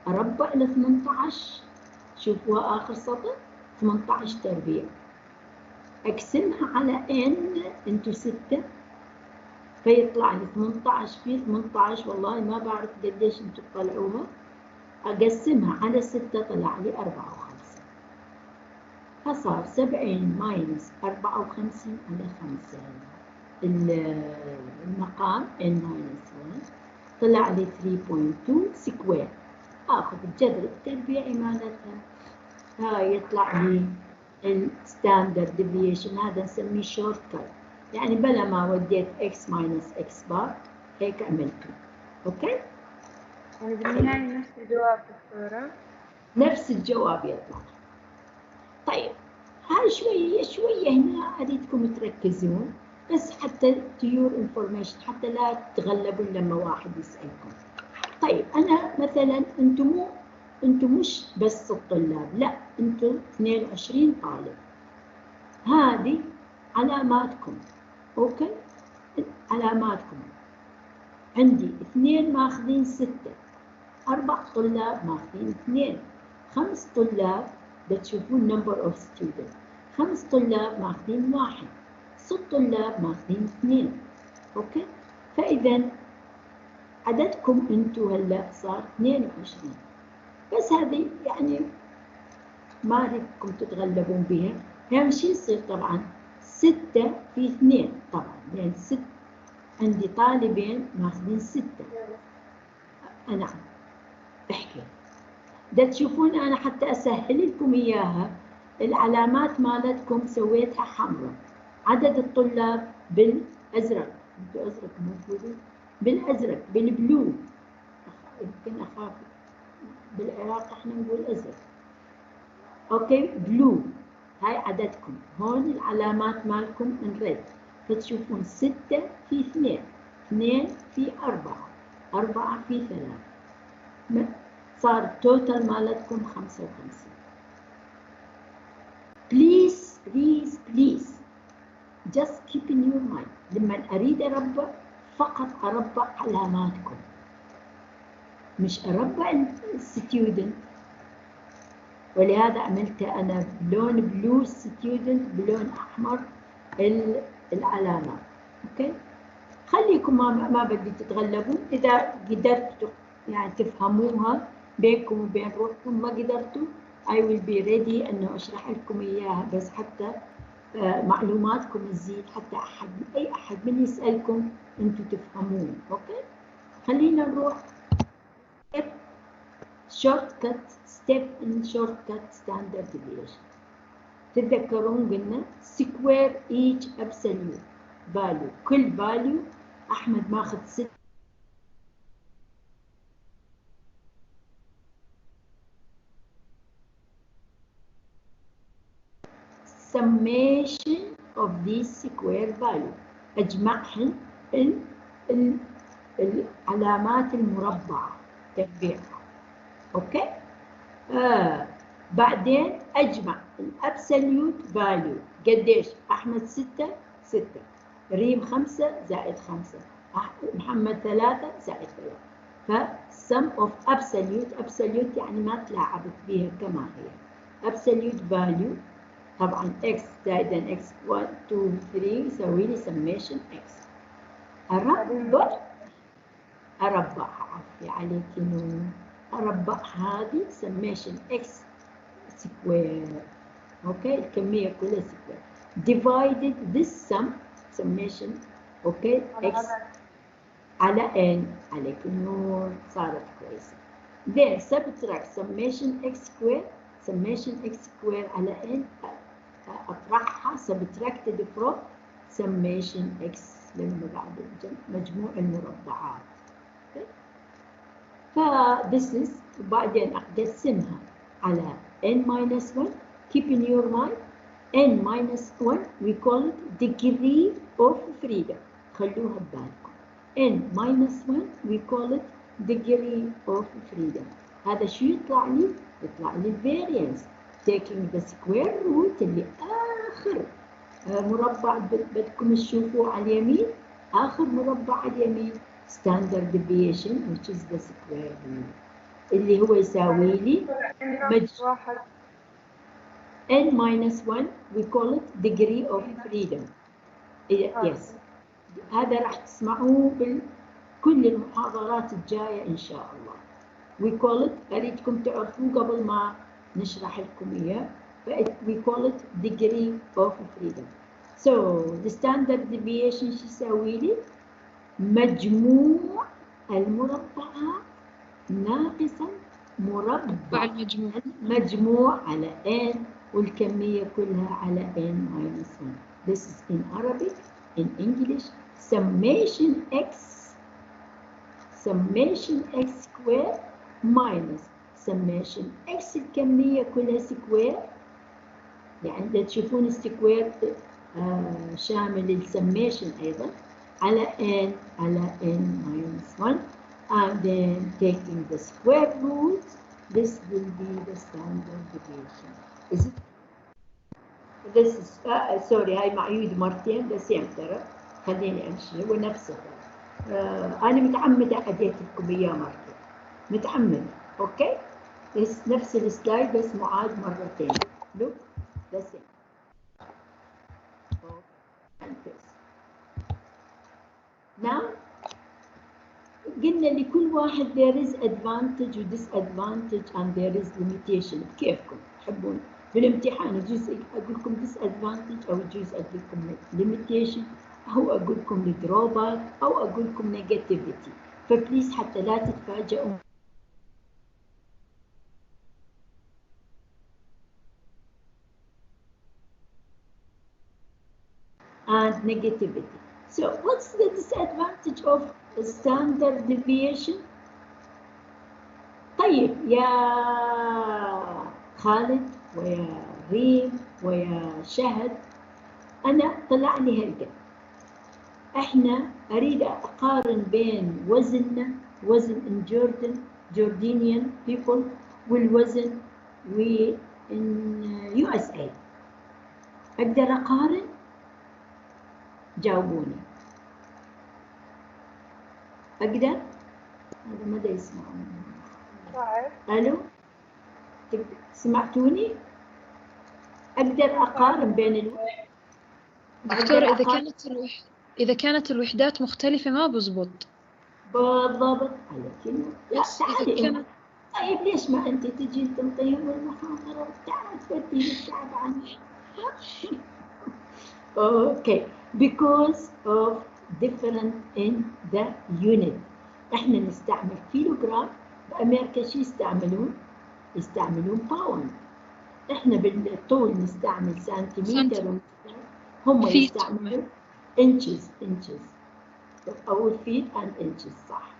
أربع ل 18 شوفوها آخر سطر 18 تربيع. أقسمها على n انتو 6 فيطلع لي 18 في 18 والله ما بعرف قديش انتو تطلعوها. أقسمها على 6 طلع لي 54. فصار 70 ماينس 54 على 5 المقام n-1 طلع لي 3.2 سكوير. آخذ الجذر التربيعي مالتها هاي يطلع لي الستاندرد ديفيشن. هذا نسميه شورت كات، يعني بلا ما وديت x ماينس x بار هيك عملته. اوكي يعني بالنهاية نفس الجواب دكتورة. نفس الجواب يطلع. طيب هاي شوية هنا أريدكم تركزون بس حتى تيور انفورميشن، حتى لا تتغلبوا لما واحد يسألكم. طيب أنا مثلا أنتم مش بس الطلاب، لا أنتم 22 طالب. هذه علاماتكم، أوكي؟ علاماتكم عندي 2 ماخذين 6، 4 طلاب ماخذين 2، 5 طلاب بتشوفون number of students، 5 طلاب ماخذين 1، 6 طلاب ماخذين 2. اوكي؟ فاذا عددكم انتم هلا صار 22. بس هذه يعني ما اريدكم تتغلبون بها، اهم شيء يصير طبعا 6 في 2 طبعا، يعني 6 عندي طالبين ماخذين 6. نعم احكي. ده تشوفون انا حتى اسهل لكم اياها، العلامات مالتكم سويتها حمراء، عدد الطلاب بالازرق، انتوا ازرق موجودين بالازرق، بالبلو، يمكن اخاف بالعراق احنا نقول ازرق. اوكي بلو، هاي عددكم. هون العلامات مالكم ان ريد، فتشوفون 6 في 2، 2 في 4، 4 في 3، صار التوتال مالتكم 55. بليز بليز بليز just keep in your mind، لما أريد أربع فقط أربع علاماتكم، مش أربع الستودنت. ولهذا عملتها أنا بلون بلو ستودنت، بلون أحمر العلامات. أوكي؟ خليكم ما بدي تتغلبوا، إذا قدرتوا يعني تفهموها بينكم وبين روحكم، ما قدرتوا I will be ready أنه أشرح لكم إياها، بس حتى معلوماتكم تزيد، حتى أي أحد من يسألكم أنتوا تفهمون. أوكي؟ خلينا نروح shortcut step in shortcut standard deviation. تتذكرون قلنا square each absolute value، كل value أحمد ماخذ 6 summation of these square value، أجمعهن العلامات المربعة تربيعها. أوكي؟ بعدين أجمع الأبسوليوت فاليو، قديش؟ أحمد 6 6، ريم 5 زائد 5، محمد 3 زائد 3. فsum of absolute يعني ما تلاعبت بها كما هي. absolute value طبعا x زائدا x 1 2 3 يسوي لي summation x. أربعها عفوا عليك نور، أربع هذه summation x سكوير. اوكي؟ الكمية كلها سكوير divided this sum summation اوكي x على n، عليك النور صارت كويسة. then subtract summation x square، summation x square على n أطرحها subtracted from summation x لما بعد مجموع المربعات. this is وبعدين أقسمها على n minus 1. keep in your mind n minus 1 we call it degree of freedom، خلوها ببالكم. n minus 1 we call it degree of freedom. هذا شو يطلع لي؟ يطلع لي variance taking the square root اللي آخر مربع بدكم تشوفوه على اليمين، آخر مربع على اليمين standard deviation which is the square root اللي هو يساوي لي n minus 1 we call it degree of freedom. yes هذا راح تسمعوه بكل المحاضرات الجاية إن شاء الله. we call it أريدكم تعرفوه قبل ما نشرح لكم إياه. we call it degree of freedom. so the standard deviation شو يساوي لي؟ مجموع المربعات ناقصا مربع المجموع على n، والكمية كلها على n minus 1. this is in Arabic. in English summation x summation x square minus summation x الكمية كلها سكوير، يعني دا تشوفون السكوير شامل السميشن أيضا على n minus 1 and then taking the square root, this will be the standard deviation. Is it? This is sorry هاي معيود مرتين بس ترى خليني أمشي هو نفسه. أنا متعمدة أديت لكم إياه مرتين، متعمدة. أوكي؟ بس نفس السلايد بس معاد مرتين. Look the same. And this. Now قلنا لكل واحد there is advantage و disadvantage and there is limitation. كيفكم تحبون بالامتحان يجوز أقول لكم disadvantage أو يجوز أقول لكم limitation أو أقول لكم drawback أو أقول لكم negativity. فبليز حتى لا تتفاجئوا. And negativity. So what's the disadvantage of the standard deviation? طيب يا خالد ويا ريم ويا شهد، أنا طلع لي هالقد. إحنا أريد أقارن بين وزننا وزن Jordanian people والوزن in USA. أقدر أقارن؟ جاوبوني. أقدر؟ هذا ماذا يسمعون؟ ألو؟ سمعتوني؟ أقدر أقارن بين دكتورة إذا كانت الوحدات مختلفة ما بزبط. بالضبط عليك. لا تعالي. طيب ليش ما أنت تجي تنطيهم المحاضرة وتعال تودي الشعب عنك؟ Okay, because of different in the unit. احنا نستعمل كيلوغرام، بأمريكا شو يستعملون؟ يستعملون باوند. احنا بالطول نستعمل سنتيمتر، هم يستعملون inches أو feet and inches. صح.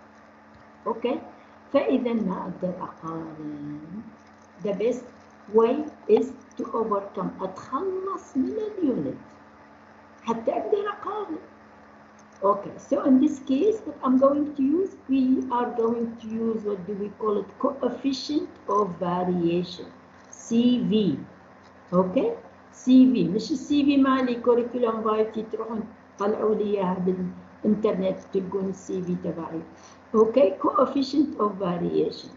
اوكي، فإذا ما أقدر أقارن. The best way is to overcome. أتخلص من اليونت حتى أقدر أقارن. Okay, so in this case, what I'm going to use, we are going to use what do we call it? Coefficient of variation, CV. Okay, CV مش CV مالي curriculum vitae تروحون طلعوا لي إياها بالإنترنت تلقون CV تبعي. Okay, coefficient of variation.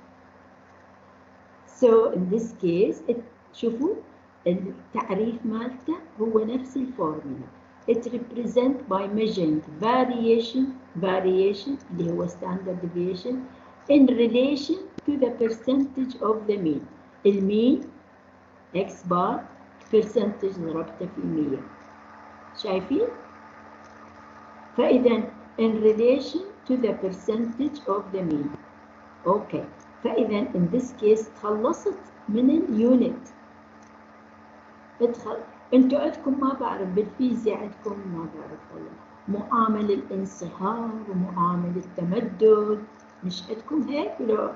So in this case, شوفوا التعريف مالته هو نفس الفورمولا. It represents by measuring variation اللي هو standard deviation in relation to the percentage of the mean. المين x bar percentage ضربته في 100. شايفين؟ فإذا in relation to the percentage of the mean. Okay. فإذا in this case تخلصت من اليونت. انتوا عندكم ما بعرف بالفيزياء عندكم ما بعرف والله معامل الانصهار ومعامل التمدد، مش عندكم هيك ولا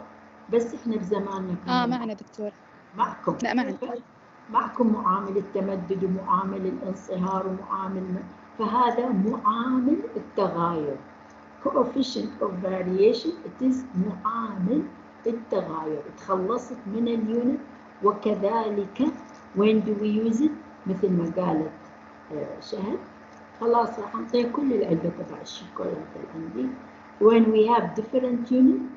بس احنا بزماننا كنا؟ معنا دكتور. معكم؟ لا معنا. معكم معامل التمدد ومعامل الانصهار ومعامل فهذا معامل التغاير. Coefficient of variation it is معامل التغاير. تخلصت من اليونت. وكذلك when do we use it؟ مثل ما قالت شهد، خلاص راح نعطيها كل العلبة تبع الشوكولاتة اللي عندي. when we have different units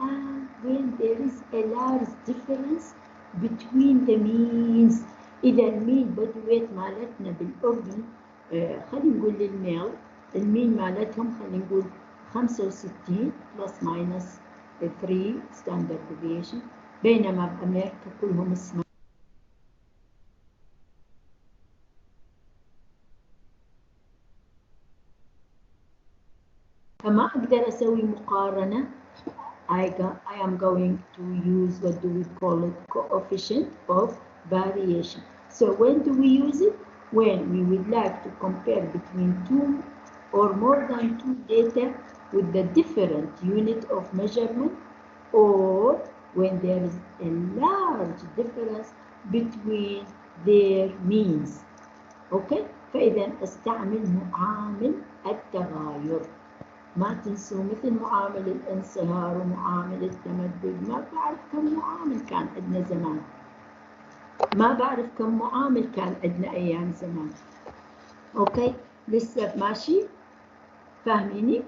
and when there is a large difference between the means. إذا المين بدويت مالتنا بالأردن خلينا نقول للميل المين مالتهم خلينا نقول 65 plus minus 3 standard deviation، بينما بأمريكا كلهم اسمه. فما أقدر أسوي مقارنة. I am going to use what do we call it? Coefficient of variation. So when do we use it? When we would like to compare between two or more than two data with the different unit of measurement or when there is a large difference between their means. اوكي، فاذا استعمل معامل التغاير. ما تنسوا مثل معامل الانصهار ومعامل التمدد، ما بعرف كم معامل كان عندنا زمان، ما بعرف كم معامل كان عندنا ايام زمان. اوكي، لسه ماشي؟ فاهميني؟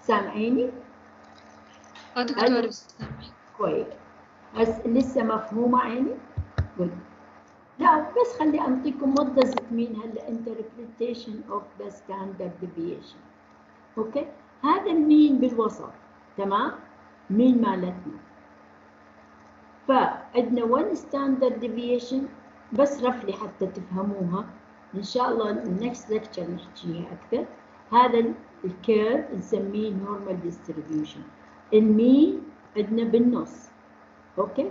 سامعيني؟ دكتور كويس. بس لسه مفهومة عيني؟ good. لا بس خلي أنطيكم what does it mean هلا interpretation of the standard deviation. أوكي؟ هذا المين بالوسط، تمام؟ مين مالتنا. فعندنا one standard deviation، بس رفلي حتى تفهموها. إن شاء الله next lecture نحكيها أكثر. هذا الكيرف نسميه normal distribution. المين عندنا بالنص. اوكي،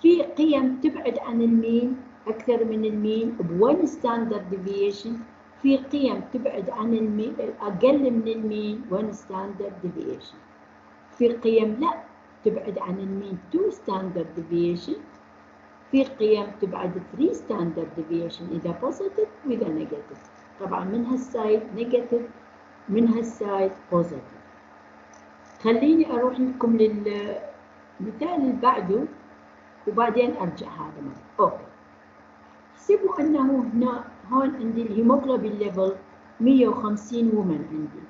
في قيم تبعد عن المين اكثر من المين ب1 ستاندرد ديفيشن، في قيم تبعد عن المين اقل من المين 1 ستاندرد ديفيشن، في قيم لا تبعد عن المين 2 ستاندرد ديفيشن، في قيم تبعد 3 ستاندرد ديفيشن اذا بوزيتيف واذا نيجاتيف. طبعا من هالسايد نيجاتيف، من هالسايد بوزيتيف. خليني اروح لكم للمثال اللي بعده وبعدين ارجع هذا مرة. اوكي، احسبوا انه هنا هون عندي الهيموغلوبين ليفل 150 وومن، عندي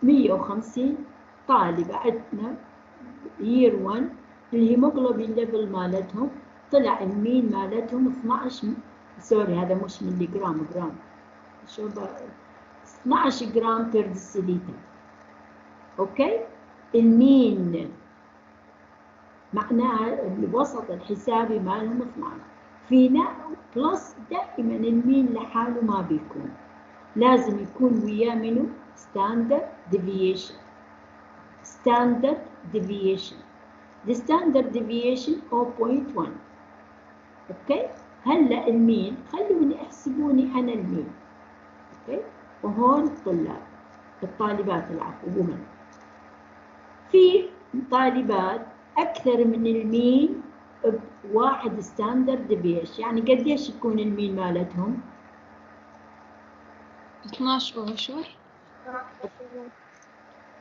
150 طالبة عندنا يير 1، الهيموغلوبين ليفل مالتهم طلع المين مالتهم 12 سوري هذا مش ملي جرام، جرام شو 12 جرام بير ديسيليتر. اوكي، المين معناها الوسط الحسابي مالهم 12. فينا بلس دائما المين لحاله ما بيكون، لازم يكون وياه منه ستاندرد ديفيشن. ستاندرد ديفيشن، الستاندرد ديفيشن 0.1. اوكي، هلا المين خلوني احسبوني انا المين. اوكي، وهون الطالبات العفو ومن، في طالبات أكثر من المين بواحد ستاندرد ديفيشن، يعني قديش يكون المين مالتهم؟ 12 وعشر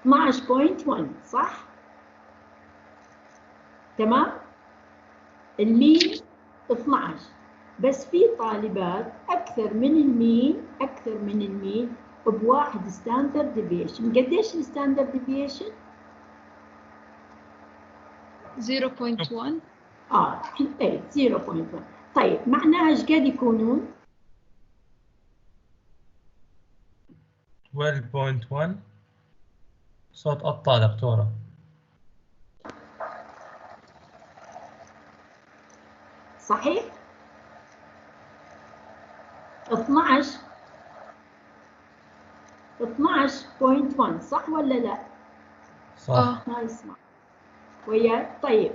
12.1 صح؟ تمام؟ المين 12، بس في طالبات أكثر من المين بواحد ستاندرد ديفيشن. قديش الستاندرد ديفيشن؟ 0.1. ايه 0.1. طيب معناها ايش قد يكونون؟ 12.1. صوت قطع دكتورة. صحيح؟ 12.1 صح ولا لا؟ صح. ما يسمع وياي. طيب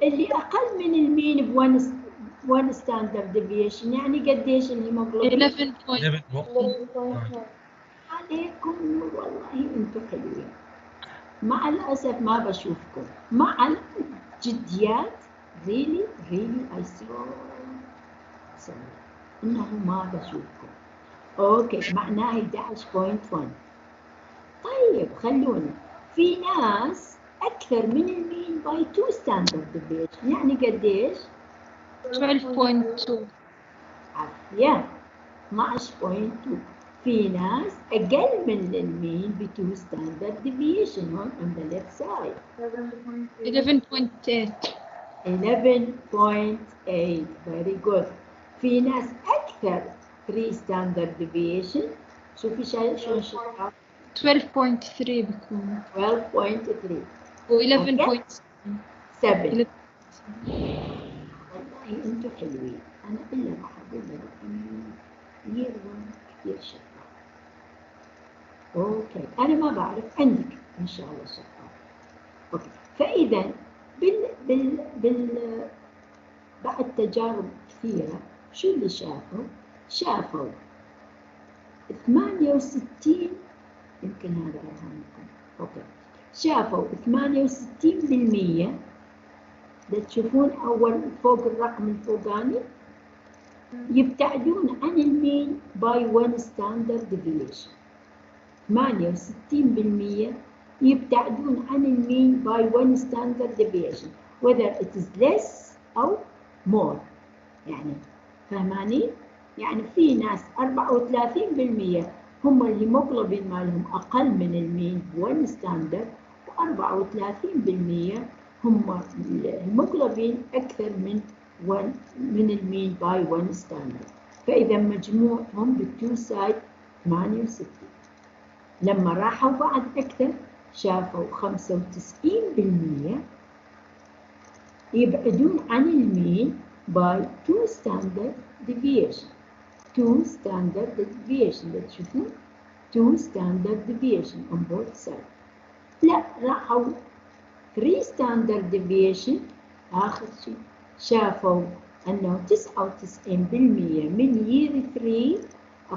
اللي اقل من المين ب1 ستاندرد ديفيشن يعني قديش الهيموغلوبين؟ 11.1. عليكم نور والله انتم حلوين. مع الاسف ما بشوفكم، مع الجديات really I so انه ما بشوفكم. اوكي، معناه 11.1. طيب خلونا، في ناس اكثر من المين باي 2 ستاندرد ديفيشن، يعني قديش؟ 12.2. عافيه 12.2. في ناس اقل من المين ب 2 ستاندرد ديفيشن هون on the left side 11.8. 11.8 very good. في ناس اكثر 3 ستاندرد ديفيشن، شوفي شلون شفاف 12.3 بيكون 12.3 و 11.7. والله انتم حلوين. انا الا راح اقول لكم يير 1 كثير شفاف. اوكي، انا ما بعرف عندك ان شاء الله شفاف. اوكي، فاذا بعد تجارب كثيره شو اللي شافوا 68 يمكن هذا أرهانكم. أوكي، شافوا 68%. ده تشوفون أول فوق الرقم الفوقاني يبتعدون عن المين by 1 standard deviation. 68% يبتعدون عن المين by 1 standard deviation whether it is less أو more. يعني فهماني؟ يعني في ناس 34% هم الهيموغلوبين مالهم أقل من المين 1 ستاندرد، و34% هم الهيموغلوبين أكثر من المين باي 1 ستاندرد. فإذا مجموعهم بالتو سايد 68. لما راحوا بعد أكثر شافوا 95% يبعدون عن المين by 2 standard deviation. 2 standard deviation. ده تشوفون 2 standard deviation on both sides. لا، راحوا 3 standard deviation. آخر شيء شافوا أنه 99% من year 3،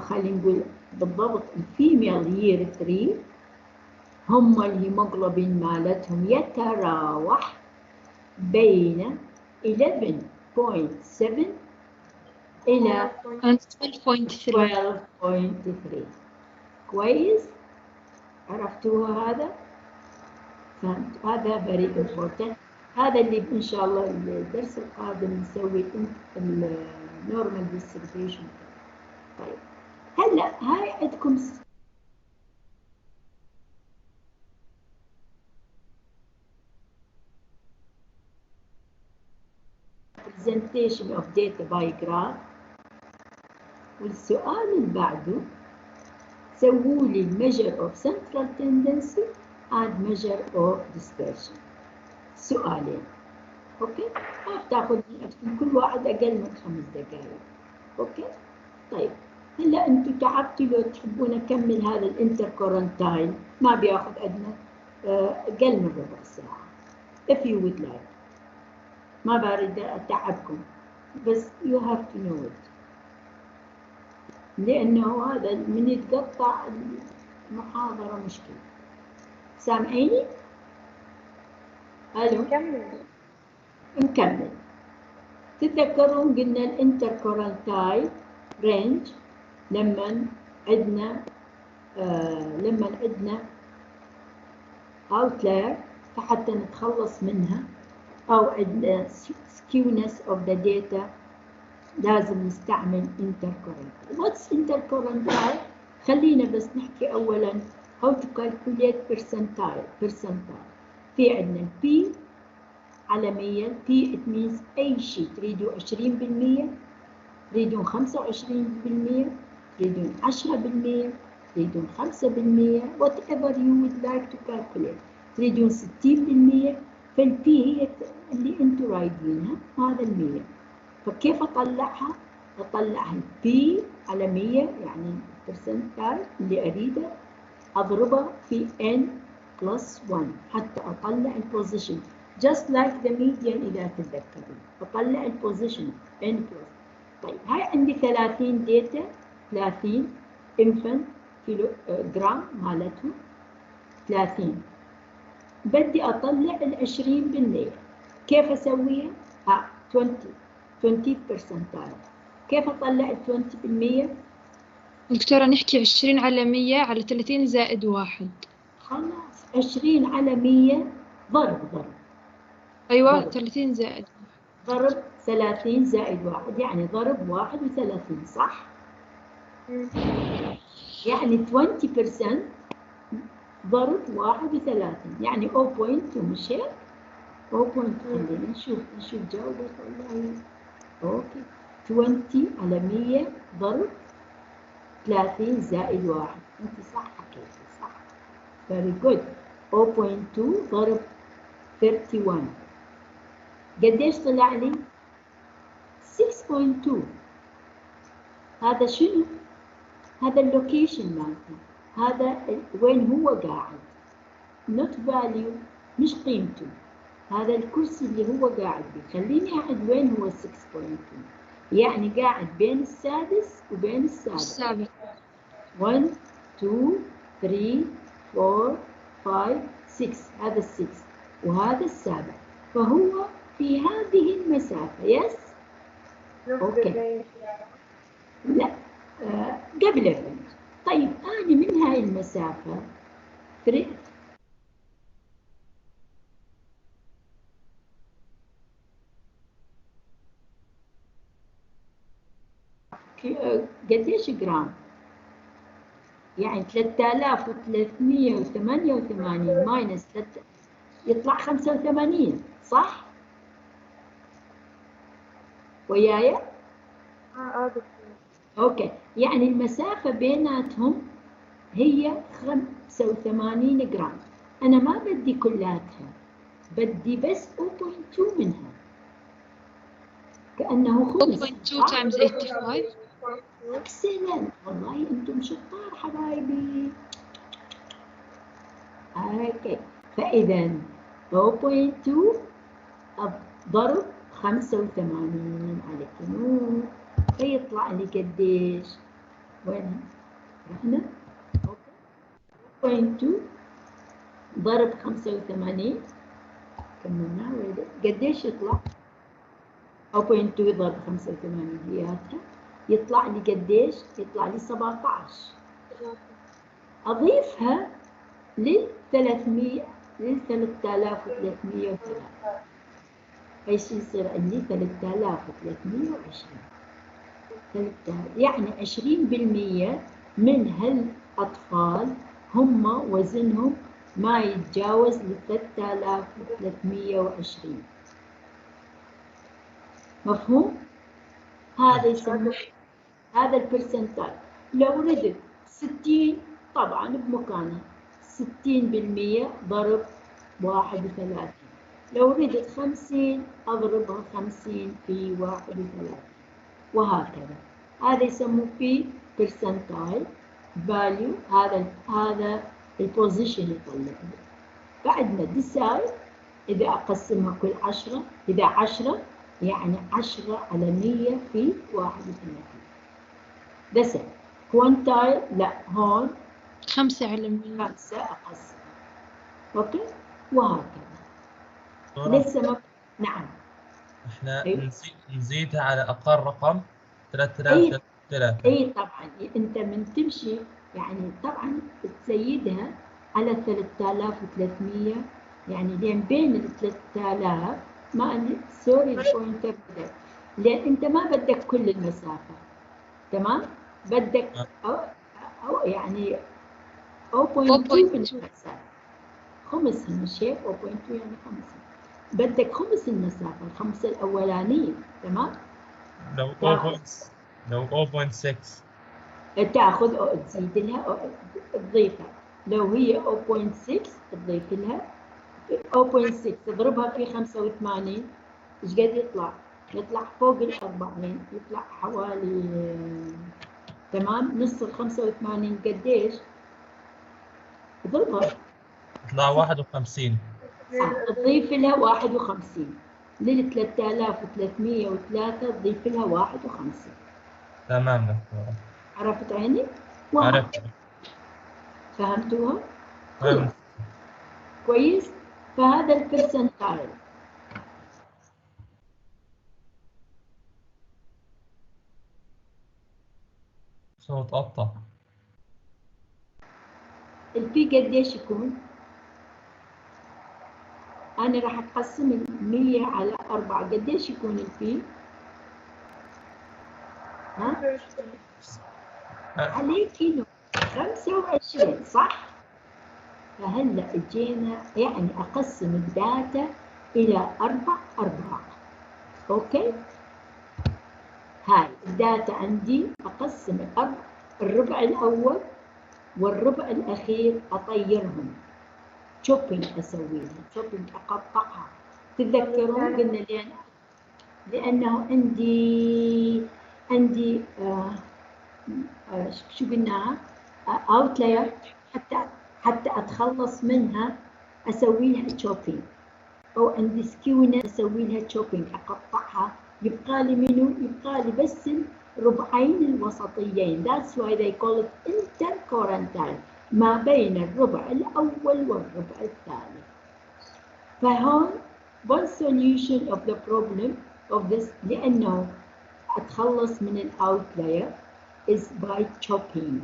خلينا نقول بالضبط الفيميل year 3، هم الهيموغلوبين مالتهم يتراوح بين 11.7 إلى 12.3. كويس؟ عرفتوها هذا؟ فهمت؟ هذا very important. هذا اللي إن شاء الله الدرس القادم نسوي النورمال distribution. طيب هلا هاي عندكم presentation of data by graph. والسؤال اللي بعده سووا لي measure of central tendency and measure of dispersion. سؤالين. اوكي؟ ما بتاخذ وقتكم، كل واحد اقل من 5 دقائق. اوكي؟ طيب هلا انتم تعبتوا، لو تحبون اكمل هذا الانتركورنتايل ما بياخذ عندنا اقل من ربع ساعه. if you would like. ما بريد اتعبكم، بس you have to know it. لانه هذا من يتقطع المحاضره مشكله. سامعيني؟ الو؟ نكمل. تتذكرون قلنا الانتركورنتايل رينج لما عندنا outlier فحتى نتخلص منها، أو عندنا skewness of the data لازم نستعمل interquartile. What's interquartile؟ خلينا بس نحكي أولاً how to calculate percentile. في عندنا P على 100. P it means أي شيء تريدوا 20%، تريدون 25%، تريدون 10%، تريدون 5%، whatever you would like to calculate. تريدون 60%. فالبي هي اللي انتم رايدينها، هذا 100. فكيف اطلعها؟ اطلع البي على 100 يعني البرسنتايل اللي اريده، اضربها في n plus 1 حتى اطلع البوزيشن just like the median. اذا تتذكرون اطلع البوزيشن n plus. طيب هاي عندي 30 داتا، 30 infant كيلو جرام مالتهم 30. بدي اطلع ال 20%. كيف اسويها؟ 20 percentile. كيف اطلع ال 20%؟ دكتورة نحكي 20 على 100 على 30 زائد 1. خلاص 20 على 100 ضرب. أيوة ضرب. 30 زائد ضرب 30 زائد 1 يعني ضرب 31 صح؟ يعني 20% ضرب 31 يعني 0.2 مش هيك؟ 0.2. خلينا نشوف جاوبت والله. اوكي 20 على 100 ضرب 30 زائد 1. انت صح حكيتي صح. very good. 0.2 ضرب 31 قديش طلع لي؟ 6.2. هذا شنو؟ هذا اللوكيشن مالته، هذا وين هو قاعد، not value مش قيمته. هذا الكرسي اللي هو قاعد به، خليني قاعد وين هو 6.2 يعني قاعد بين السادس وبين السابع. 1 2 3 4 5 6 هذا ال6 وهذا السابع، فهو في هذه المسافة. يس اوكي لا قبل الرينج. طيب أنا من هاي المسافة 3 قديش جرام؟ يعني 3388 ماينس 3 يطلع 85 صح؟ وياي؟ دكتور. اوكي، يعني المسافة بيناتهم هي 85 جرام. أنا ما بدي كلاتها، بدي بس 0.2 منها، كأنه خمس. 0.2 times 85. اكسلنت، والله انتم شطار حبايبي. اوكي، فاذا 0.2 ضرب 85 على كيلو فيطلع لي قديش؟ وين رحنا؟ 0.2 ضرب 85 كملنا قديش يطلع؟ 0.2 ضرب 85 هياتها يطلع لي قديش؟ يطلع لي 17. أضيفها لل 3303 ايش يصير عندي؟ 3320. يعني 20% من هالأطفال هم وزنهم ما يتجاوز ل 3320. مفهوم؟ هذا يسموه هذا البرسنتاج. لو ردت 60 طبعا بمكانها 60% ضرب 31. لو ردت 50 أضربها 50 في 31 وهكذا. هذا يسموه في percentile value. هذا البوزيشن يطلع لي. بعدنا decide إذا أقسمها كل 10، إذا 10 يعني 10 على 100 في 31. بس كوانتايل لا، هون 5 على 100. 5 أقسم. أوكي وهكذا. دكتورة، لسه ما نعم. احنا أيوة. نزيدها على أقل رقم 3003. اي طبعا انت من تمشي يعني طبعا تزيدها على 3300، يعني لين بين ال 3000 ما سوري البوينتر بدك، لان انت ما بدك كل المسافه. تمام؟ بدك أو يعني 0.2 من المسافه، خمسها مش هيك؟ 0.2 يعني خمسها، بدك خمس المسافه، الخمسه الاولانيه. تمام؟ لو 0.6 تاخذ تزيد لها أو تضيفها. لو هي 0.6 تضيف لها 0.6 تضربها في 85 ايش قد يطلع؟ يطلع فوق ال 40، يطلع حوالي تمام نص ال 85 قديش؟ اضربها يطلع 51. تضيف لها 51 لل 3303 تضيف لها 51. تمام دكتورة. عرفت عيني؟ عرفت. فهمتوها؟ فهمت. كويس؟ فهذا البرسنتايل. صوت قطع. البي قديش يكون؟ أنا راح أقسم 100 على 4، قديش يكون البي؟ ها؟ عليه كيلو 25 صح؟ فهلا اجينا يعني أقسم الداتا إلى 4 أرباع. أوكي؟ هاي الداتا عندي أقسم الربع الأول والربع الأخير أطيرهم. شوبينج أسويها، شوبينج أقطعها. تتذكرون قلنا لأنه عندي شو قلناها؟ أوتلاير حتى أتخلص منها أسوي لها شوبينج، أو عندي سكيونة أسوي لها شوبينج أقطعها. يبقى لي منو؟ يبقى لي بس الربعين الوسطيين. That's why they call it interquartile. ما بين الربع الأول والربع الثاني. فهون one solution of the problem of this لأنه أتخلص من الأوتلاير is by chopping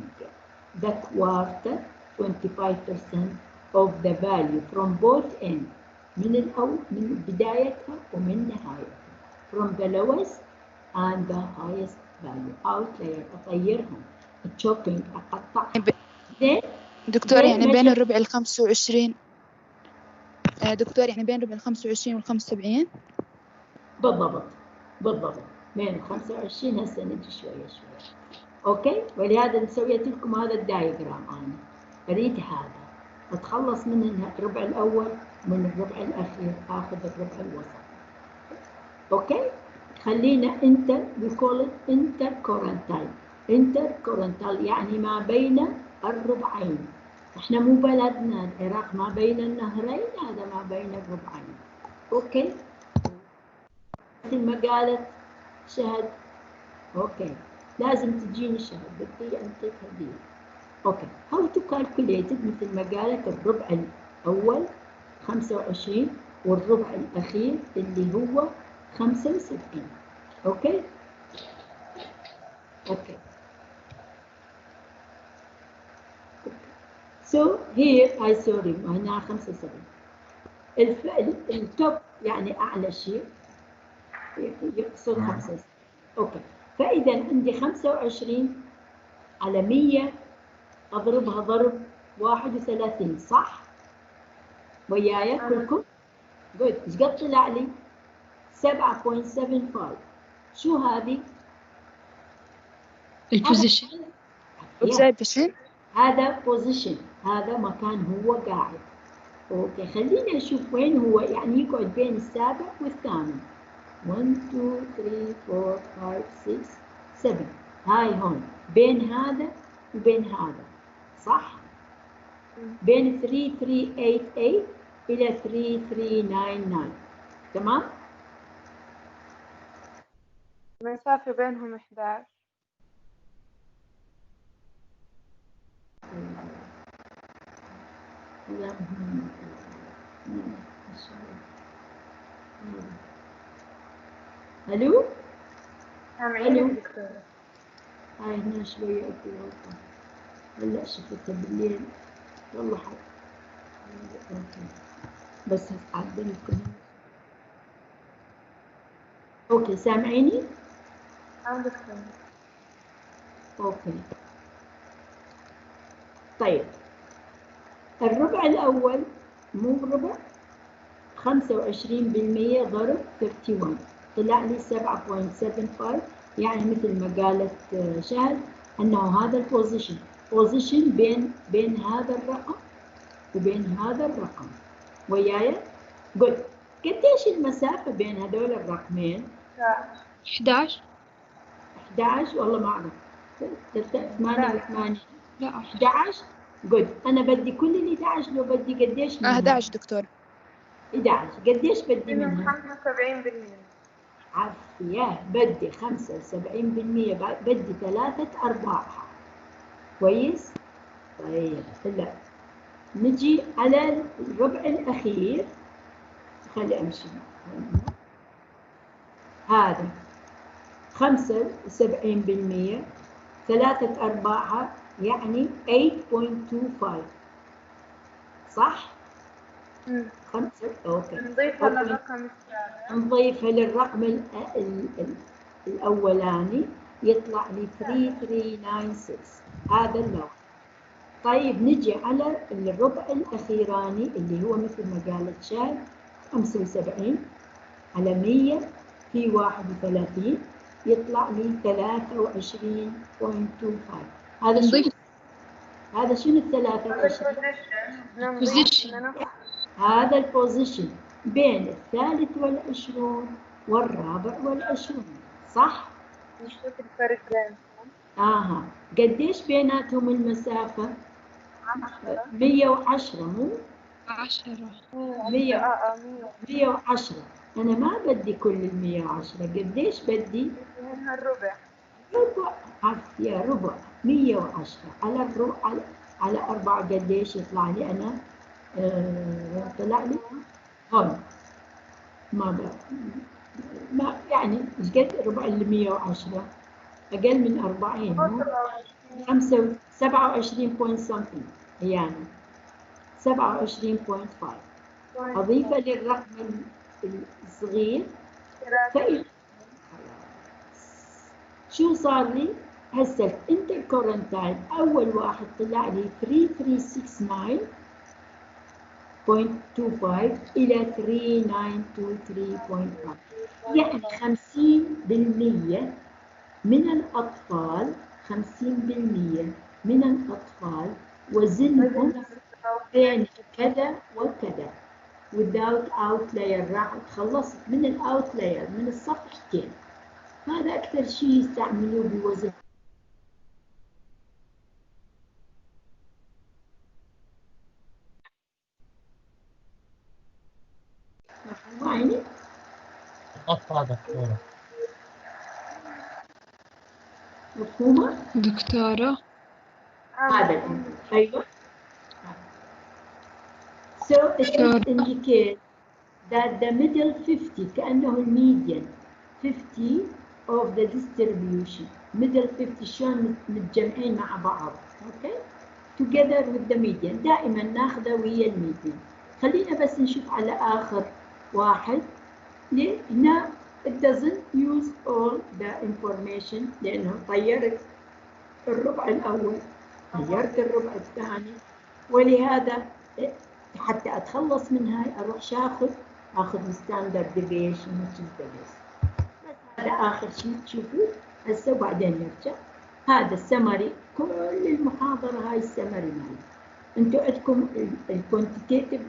the quarter 25% of the value from both ends من بدايتها ومن نهايتها from the lowest and the highest value. outlayer أطيرهم chopping أقطعهم. دكتور يعني بين الربع ال 25 دكتور يعني بين ربع ال 25 وال 75 بالضبط بين ال 25 هسه نجي شوية اوكي. ولهذا سويت لكم هذا الدايجرام. انا اريد هذا اتخلص من الربع الاول ومن الربع الاخير اخذ الربع الوسط. اوكي خلينا we call it interquartile يعني ما بين الربعين. احنا مو بلدنا العراق ما بين النهرين، هذا ما بين الربعين. اوكي مثل ما قالت شهد. اوكي لازم تجيني شهد بدي انطيك هديه. اوكي how to calculate it مثل ما قالت الربع الاول 25 والربع الاخير اللي هو 75. اوكي so here I sorry هنا 75. التوب يعني اعلى شيء يقصد 75. اوكي فاذا عندي 25 على 100 اضربها ضرب 31 صح؟ وياي كلكم؟ جود. ايش قد طلع لي؟ 7.75. شو هذه؟ البوزيشن. هذا بوزيشن، هذا مكان هو قاعد. اوكي خلينا نشوف وين هو، يعني يقعد بين السابع والثامن. 1 2 3 4 5 6 7 هاي هون بين هذا وبين هذا صح؟ بين 3388 إلى 3399 تمام؟ المسافة بينهم 11. الو؟ سامعينك دكتورة؟ هاي هنا شوية أطول. هلا شفتها بالليل والله حق. اوكي بس هعدل لكم. اوكي سامعيني؟ دكتورة. اوكي طيب الربع الأول مو ربع 25% ضرب 31 طلع لي 7.75. يعني مثل ما قالت شهد أنه هذا البوزيشن بين هذا الرقم وبين هذا الرقم. وياي؟ قلت قديش المسافة بين هذول الرقمين؟ 11 والله ما أعرف. 88 لا 11. قلت أنا بدي كل ال 11 لو بدي قديش منها؟ 11 دكتور. 11 قديش بدي منها؟ 75%. عافية بدي 75%، بدي 3/4. كويس؟ طيب هلا نجي على الربع الأخير. خلي أمشي هذا 75% 3/4 يعني 8.25 صح؟ 5 اوكي نضيفها للرقم السابع. نضيفها للرقم الأولاني يطلع لي 3396. هذا اللون. طيب نجي على الربع الأخيراني اللي هو مثل ما قالت شاد 75 على 100 في 31 يطلع لي 23.25. هذا شنو؟ هذا شنو ال 23؟ هذا البوزيشن بين الثالث والعشرون والرابع والعشرون صح؟ نشوف الفرق بينهم. قديش بيناتهم المسافة؟ 110 مو؟ 10 110. أنا ما بدي كل 110. قديش بدي؟ منها الربع. ربع. عارف يا ربع 110 على الربع على 4 قديش يطلع لي أنا؟ طلع لي هون ما يعني ايش قد ربع ال 110 أقل من 40 27 بوينت سمثينج يعني 27.5 أضيفه للرقم الصغير فإذا شو صار لي؟ هسه الانتركورنتايل أول واحد طلع لي 3369.25 إلى 3923.5 يعني 50% من الأطفال 50% من الأطفال وزنهم بين كذا وكذا without outlier راح تخلصت من الأوتلاير من الصفحتين. هذا أكثر شيء يستعملوه بوزن معي؟ قطع دكتورة. مفهومة؟ دكتورة هذا أيوة. So it indicates that the middle 50 كأنه الميديان 50 of the distribution middle 50 شلون متجمعين مع بعض okay together with the median دائما ناخذه ويا الميديان. خلينا بس نشوف على آخر واحد هنا it doesn't use all the information لأنه طيرت الربع الأول طيرت الربع الثاني ولهذا حتى أتخلص من هاي أروح آخذ الستاندرد ديفيشن بس هذا آخر شيء تشوفوه هسه وبعدين نرجع. هذا السمري كل المحاضرة هاي السمري مالي. انتوا عندكم الكوانتيتيف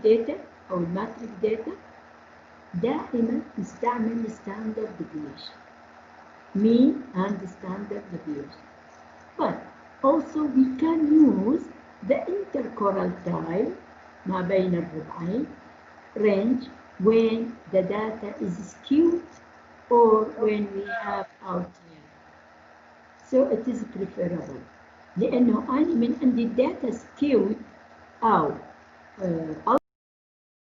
داتا أو الماتريك داتا دائما نستعمل الستاندرد ديفيشن mean and standard deviation. But also we can use the interquartile ما بين الربعين range when the data is skewed or when we have outlier. So it is preferable لأنه أنا من عندي data skewed أو